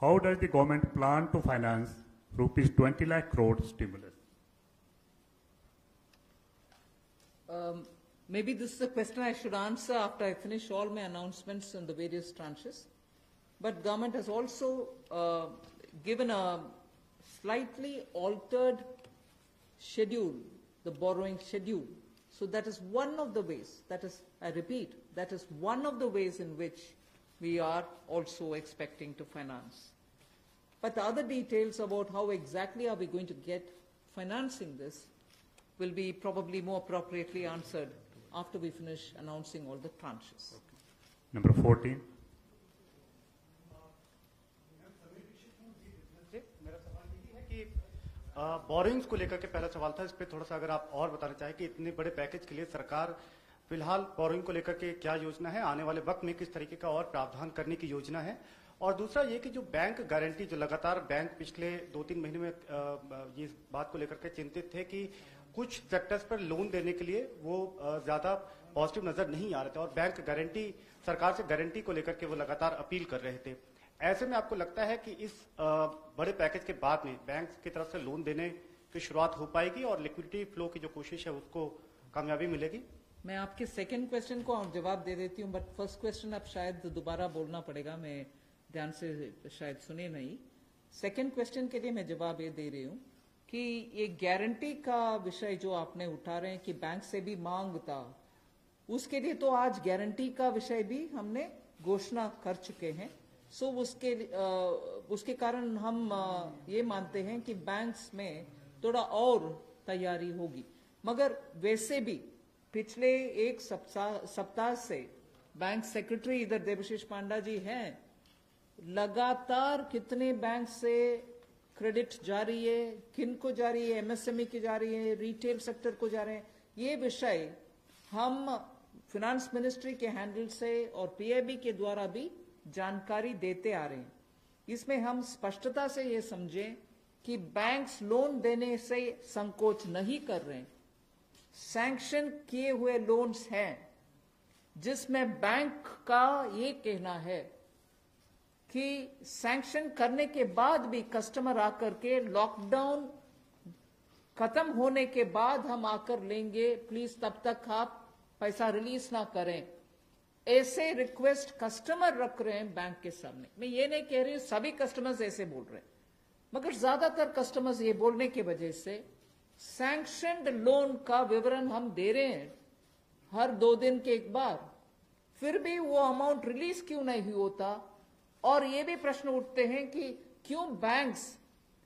How does the government plan to finance rupees 20 lakh crore stimulus? Maybe this is a question I should answer after I finish all my announcements on the various tranches. But government has also given a slightly altered schedule, the borrowing schedule. So that is one of the ways, that is, I repeat, that is one of the ways in which we are also expecting to finance. But the other details about how exactly are we going to get financing this will be probably more appropriately answered after we finish announcing all the tranches. Number 14. Borings को लेकर के पहला सवाल था, इस पे थोड़ा सा अगर आप और बताना चाहें कि इतने बड़े पैकेज के लिए सरकार फिलहाल बोरिंग को लेकर के क्या योजना है, आने वाले वक्त में किस तरीके का और प्रावधान करने की योजना है, और दूसरा ये कि जो बैंक गारंटी, जो लगातार बैंक पिछले 2-3 महीने में ये बात को लेकर के चिंतित थे कि कुछ सेक्टर्स पर लोन देने के लिए वो ज्यादा पॉजिटिव नजर नहीं आ रहे थे और बैंक गारंटी, सरकार से गारंटी को लेकर के वो लगातार अपील कर रहे थे। ऐसे में आपको लगता है कि इस बड़े पैकेज के बाद में बैंक की तरफ से लोन देने की शुरुआत हो पाएगी और लिक्विडिटी फ्लो की जो कोशिश है उसको कामयाबी मिलेगी? मैं आपके सेकंड क्वेश्चन को जवाब दे देती हूँ, बट फर्स्ट क्वेश्चन अब शायद दोबारा बोलना पड़ेगा, मैं ध्यान से शायद सुने नहीं। सेकंड क्वेश्चन के लिए मैं जवाब ये दे रही हूँ कि ये गारंटी का विषय जो आपने उठा रहे हैं कि बैंक से भी मांग था, उसके लिए तो आज गारंटी का विषय भी हमने घोषणा कर चुके हैं। सो उसके कारण हम ये मानते हैं कि बैंक्स में थोड़ा और तैयारी होगी, मगर वैसे भी पिछले एक सप्ताह से बैंक सेक्रेटरी इधर देवशीष पांडा जी हैं, लगातार कितने बैंक से क्रेडिट जा रही है, किन को जा रही है, MSME की जा रही है, रिटेल सेक्टर को जा रहे हैं, ये विषय हम फिनेंस मिनिस्ट्री के हैंडल से और PIB के द्वारा भी जानकारी देते आ रहे हैं। इसमें हम स्पष्टता से ये समझें कि बैंक्स लोन देने से संकोच नहीं कर रहे हैं। सैंक्शन किए हुए लोन्स हैं जिसमें बैंक का ये कहना है कि सैंक्शन करने के बाद भी कस्टमर आकर के लॉकडाउन खत्म होने के बाद हम आकर लेंगे, प्लीज तब तक आप पैसा रिलीज ना करें। ऐसे रिक्वेस्ट कस्टमर रख रहे हैं बैंक के सामने। मैं ये नहीं कह रही हूं सभी कस्टमर्स ऐसे बोल रहे हैं, मगर ज्यादातर कस्टमर्स ये बोलने की वजह से सैंक्शनड लोन का विवरण हम दे रहे हैं हर 2 दिन के एक बार, फिर भी वो अमाउंट रिलीज क्यों नहीं होता। और ये भी प्रश्न उठते हैं कि क्यों बैंक्स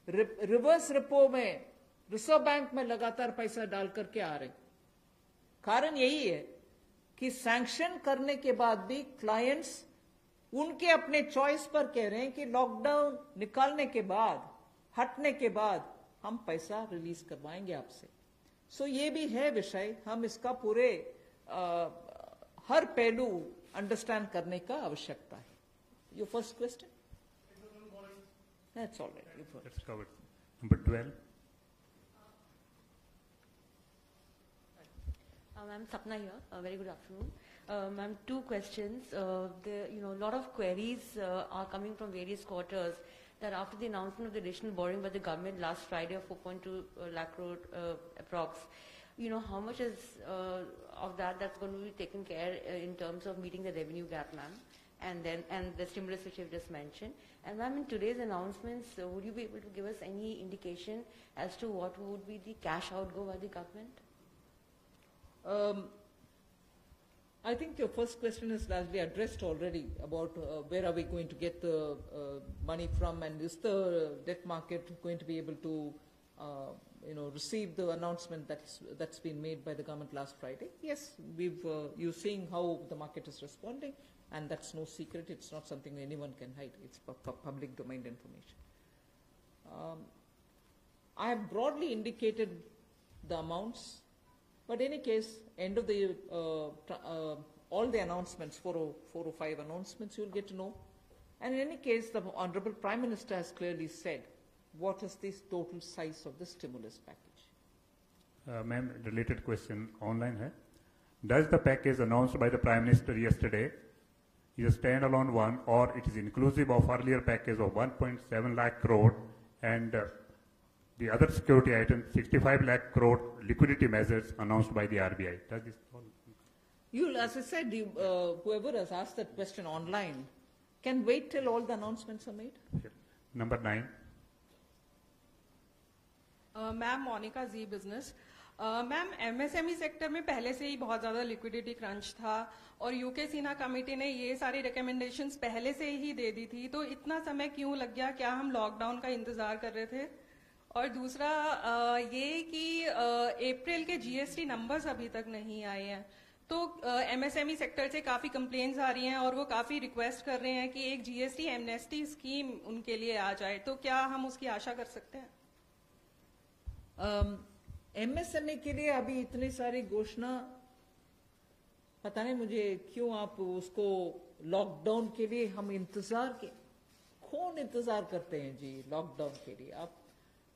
रिवर्स रिपो में, रिजर्व बैंक में लगातार पैसा डाल करके आ रहे। कारण यही है कि सैंक्शन करने के बाद भी क्लाइंट्स उनके अपने चॉइस पर कह रहे हैं कि लॉकडाउन निकालने के बाद, हटने के बाद हम पैसा रिलीज करवाएंगे आपसे। सो ये भी है विषय, हम इसका पूरे हर पहलू अंडरस्टैंड करने का आवश्यकता है। Your first question? That's all right. That's covered. Number 12. I'm Sapna here. Very good afternoon. Ma'am, 2 questions. A lot of queries are coming from various quarters that after the announcement of the additional borrowing by the government last Friday of 4.2 lakh crore approx, how much is of that's going to be taken care in terms of meeting the revenue gap, ma'am, and the stimulus which you've just mentioned. And ma'am, in today's announcements, would you be able to give us any indication as to what would be the cash outgo by the government? I think your first question is largely addressed already about where are we going to get the money from, and is the debt market going to be able to, receive the announcement that's been made by the government last Friday? Yes, you're seeing how the market is responding, and that's no secret. It's not something anyone can hide. It's public domain information. I have broadly indicated the amounts. But in any case, end of the all the announcements, 405 announcements, you'll get to know. And in any case, the Honorable Prime Minister has clearly said what is the total size of the stimulus package. Ma'am, related question online hai. Does the package announced by the Prime Minister yesterday is a standalone one, or it is inclusive of earlier package of 1.7 lakh crore and the other security items, 65 lakh crore liquidity measures announced by the RBI? Does this all? As I said, whoever has asked that question online can wait till all the announcements are made. Number 9. Ma'am Monika ji business ma'am MSME sector में पहले से ही बहुत ज्यादा liquidity crunch था और UK Sinha committee ने ये सारी रिकमेंडेशंस पहले से ही दे दी थी, तो इतना समय क्यों लग गया? क्या हम लॉकडाउन का इंतजार कर रहे थे? और दूसरा ये कि अप्रैल के जीएसटी नंबर्स अभी तक नहीं आए हैं, तो एमएसएमई सेक्टर से काफी कंप्लेंट्स आ रही हैं और वो काफी रिक्वेस्ट कर रहे हैं कि एक जीएसटी एमनेस्टी स्कीम उनके लिए आ जाए, तो क्या हम उसकी आशा कर सकते हैं? एमएसएमई के लिए अभी इतनी सारी घोषणा, पता नहीं मुझे क्यों आप उसको लॉकडाउन के लिए हम कौन इंतजार करते हैं जी लॉकडाउन के लिए? आप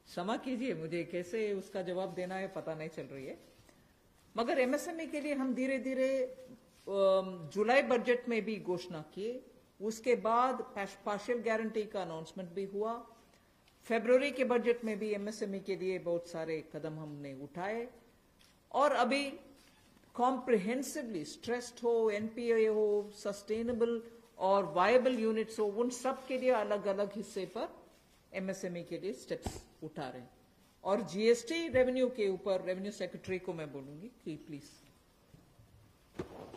क्षमा कीजिए, मुझे कैसे उसका जवाब देना है पता नहीं चल रही है। मगर एमएसएमई के लिए हम धीरे धीरे जुलाई बजट में भी घोषणा किए, उसके बाद पार्शियल गारंटी का अनाउंसमेंट भी हुआ, फरवरी के बजट में भी एमएसएमई के लिए बहुत सारे कदम हमने उठाए, और अभी कॉम्प्रिहेंसिवली स्ट्रेस्ड हो, एनपीए हो, सस्टेनेबल और वायबल यूनिट्स हो, उन सब के लिए अलग अलग हिस्से पर एमएसएमई के लिए स्टेप्स उठा रहे हैं। और जीएसटी रेवेन्यू के ऊपर रेवेन्यू सेक्रेटरी को मैं बोलूंगी कि प्लीज।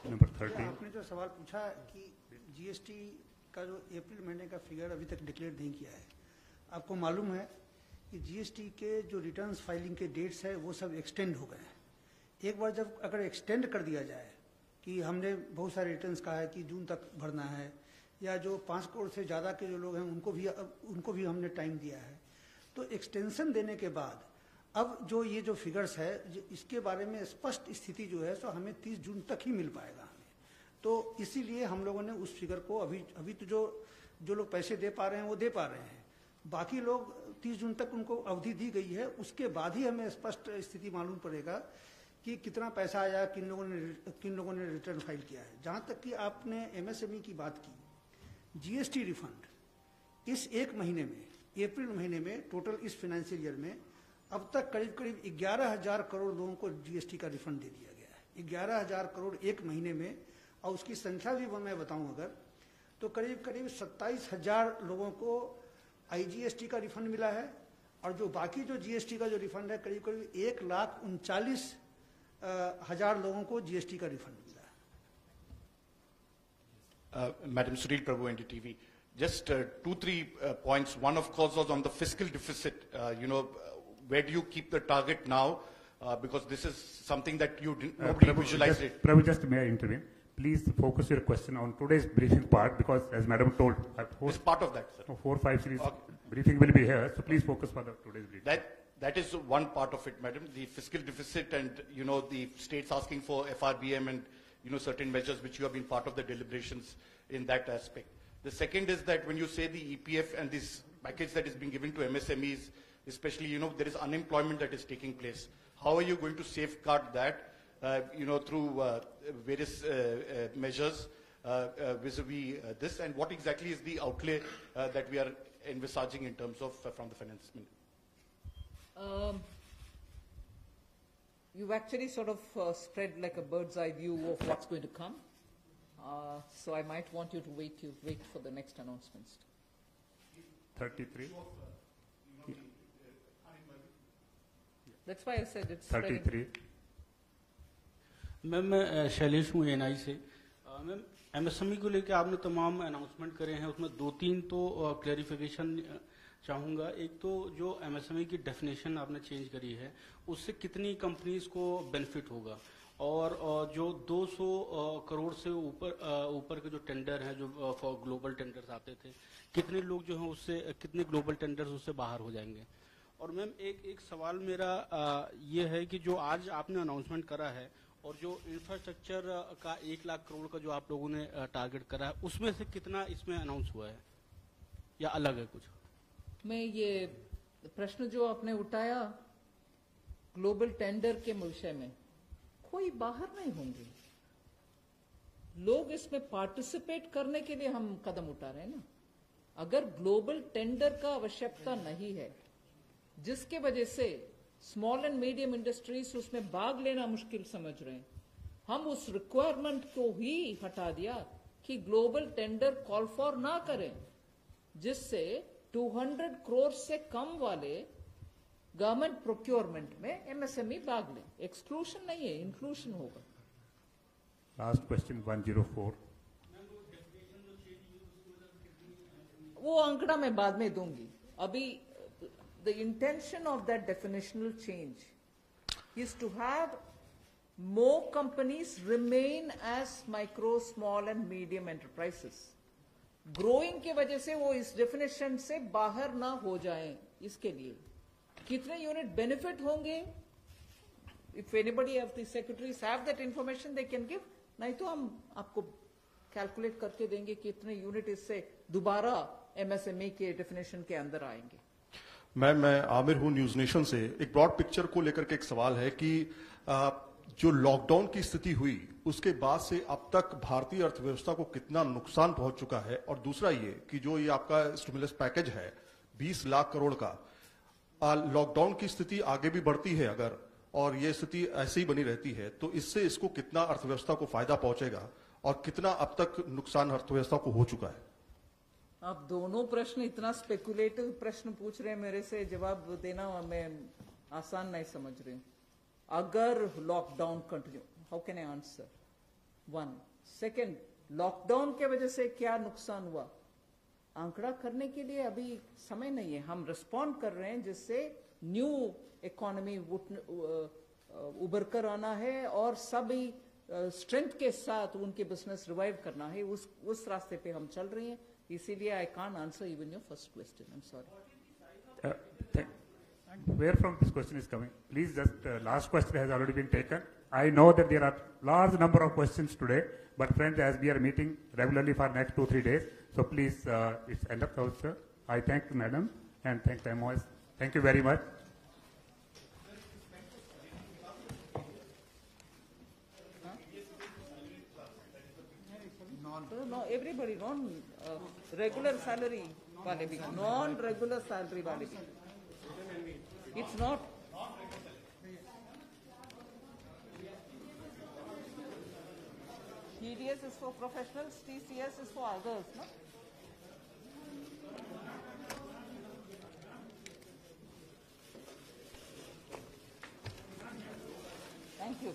नंबर 30। आपने जो सवाल पूछा कि जीएसटी का जो अप्रैल महीने का फिगर अभी तक डिक्लेयर नहीं किया है, आपको मालूम है कि जीएसटी के जो रिटर्न्स फाइलिंग के डेट्स है वो सब एक्सटेंड हो गए हैं। एक बार जब अगर एक्सटेंड कर दिया जाए कि हमने बहुत सारे रिटर्न्स कहा है कि जून तक भरना है, या जो 5 करोड़ से ज़्यादा के जो लोग हैं उनको भी हमने टाइम दिया है, तो एक्सटेंशन देने के बाद अब जो ये जो फिगर्स है इसके बारे में स्पष्ट स्थिति जो है सो हमें 30 जून तक ही मिल पाएगा हमें। तो इसीलिए हम लोगों ने उस फिगर को अभी तो जो लोग पैसे दे पा रहे हैं वो दे पा रहे हैं, बाकी लोग 30 जून तक उनको अवधि दी गई है, उसके बाद ही हमें स्पष्ट स्थिति मालूम पड़ेगा कि कितना पैसा आया, किन लोगों ने रिटर्न फाइल किया है। जहाँ तक कि आपने एमएसएमई की बात की, जीएसटी रिफंड इस एक महीने में, अप्रैल महीने में टोटल इस फाइनेंशियल ईयर में अब तक करीब 11,000 करोड़ लोगों को जीएसटी का रिफंड दे दिया गया है। 11,000 करोड़ एक महीने में, और उसकी संख्या भी मैं बताऊं अगर तो करीब 27,000 लोगों को आईजीएसटी का रिफंड मिला है, और जो बाकी जो जीएसटी का जो रिफंड है करीब 1,39,000 लोगों को जीएसटी का रिफंड मिला है। Madam Sunil Prabhu, NDTV. Just 2-3 points. One, of course, was on the fiscal deficit. Where do you keep the target now? Because this is something that nobody visualized it. Prabhu, just may I intervene? Please focus your question on today's briefing part, because as Madam told, It's part of that, sir. 4-5 series briefing will be here, so please focus for today's briefing. That is one part of it, Madam. The fiscal deficit and, the states asking for FRBM and, certain measures which you have been part of the deliberations in that aspect. The second is that when you say the EPF and this package that is being given to MSMEs, especially, there is unemployment that is taking place. How are you going to safeguard that, through various measures vis-a-vis this, and what exactly is the outlay that we are envisaging in terms of from the finance minister? You've actually sort of spread like a bird's eye view of what's going to come. So I might want you to wait for the next announcements. 33. That's why I said it's 33. Ma'am मैं शैलेश हूँ ANI से। Ma'am MSME को लेकर आपने तमाम announcement करे हैं, उसमें 2-3 तो क्लैरिफिकेशन चाहूँगा। एक तो जो एमएसएमई की डेफिनेशन आपने चेंज करी है, उससे कितनी कंपनीज को बेनिफिट होगा, और जो 200 करोड़ से ऊपर के जो टेंडर हैं, जो फॉर ग्लोबल टेंडर्स आते थे, कितने लोग जो हैं उससे, कितने ग्लोबल टेंडर्स उससे बाहर हो जाएंगे। और मैम एक सवाल मेरा ये है कि जो आज आपने अनाउंसमेंट करा है और जो इंफ्रास्ट्रक्चर का 1 लाख करोड़ का जो आप लोगों ने टारगेट करा है, उसमें से कितना इसमें अनाउंस हुआ है या अलग है कुछ? मैं ये प्रश्न जो आपने उठाया ग्लोबल टेंडर के विषय में, कोई बाहर नहीं होंगे लोग, इसमें पार्टिसिपेट करने के लिए हम कदम उठा रहे हैं ना। अगर ग्लोबल टेंडर का आवश्यकता नहीं है, जिसके वजह से स्मॉल एंड मीडियम इंडस्ट्रीज उसमें भाग लेना मुश्किल समझ रहे हैं, हम उस रिक्वायरमेंट को ही हटा दिया कि ग्लोबल टेंडर कॉल फॉर ना करें, जिससे 200 करोड़ से कम वाले गवर्नमेंट प्रोक्योरमेंट में एमएसएमई भाग ले। एक्सक्लूशन नहीं है, इंक्लूशन होगा। Last question 104। वो आंकड़ा मैं बाद में दूंगी। अभी the intention of that definitional change is to have more companies remain as micro, small and medium enterprises. Growing के वजह से वो इस definition से बाहर ना हो जाएं, इसके लिए कितने यूनिट बेनिफिट होंगे, if anybody of the secretaries have that information they can give, नहीं तो हम आपको कैलकुलेट करके देंगे कितने यूनिट इससे दोबारा एमएसएमई के डेफिनेशन के अंदर आएंगे। मैं आमिर हूं न्यूज नेशन से। एक ब्रॉड पिक्चर को लेकर के एक सवाल है कि जो लॉकडाउन की स्थिति हुई उसके बाद से अब तक भारतीय अर्थव्यवस्था को कितना नुकसान पहुंच चुका है, और दूसरा ये कि जो ये आपका स्टिमुलस पैकेज है 20 लाख करोड़ का, लॉकडाउन की स्थिति आगे भी बढ़ती है अगर, और ये स्थिति ऐसे ही बनी रहती है, तो इससे इसको कितना अर्थव्यवस्था को फायदा पहुंचेगा और कितना अब तक नुकसान अर्थव्यवस्था को हो चुका है? आप दोनों प्रश्न इतना स्पेकुलेटिव प्रश्न पूछ रहे हैं मेरे से, जवाब देना मैं आसान नहीं समझ रही हूं। अगर lockdown continue, how can I answer? 1 second, lockdown के वजह से क्या नुकसान हुआ आंकड़ा करने के लिए अभी समय नहीं है। हम रिस्पॉन्ड कर रहे हैं जिससे न्यू इकोनॉमी उभर कर आना है और सभी स्ट्रेंथ के साथ उनके बिजनेस रिवाइव करना है, उस रास्ते पे हम चल रहे हैं। इसीलिए I can't answer even your first question. I'm sorry. Where from this question is coming? Please just, last question has already been taken. I know that there are large number of questions today, but friends, as we are meeting regularly for next 2-3 days, so please, it's end of culture. I thank Madam and thank the MOS. Thank you very much. No, everybody, regular salary वाले भी, non-regular salary वाले भी. It's not. TDS is for professionals, TCS is for others, no? Thank you.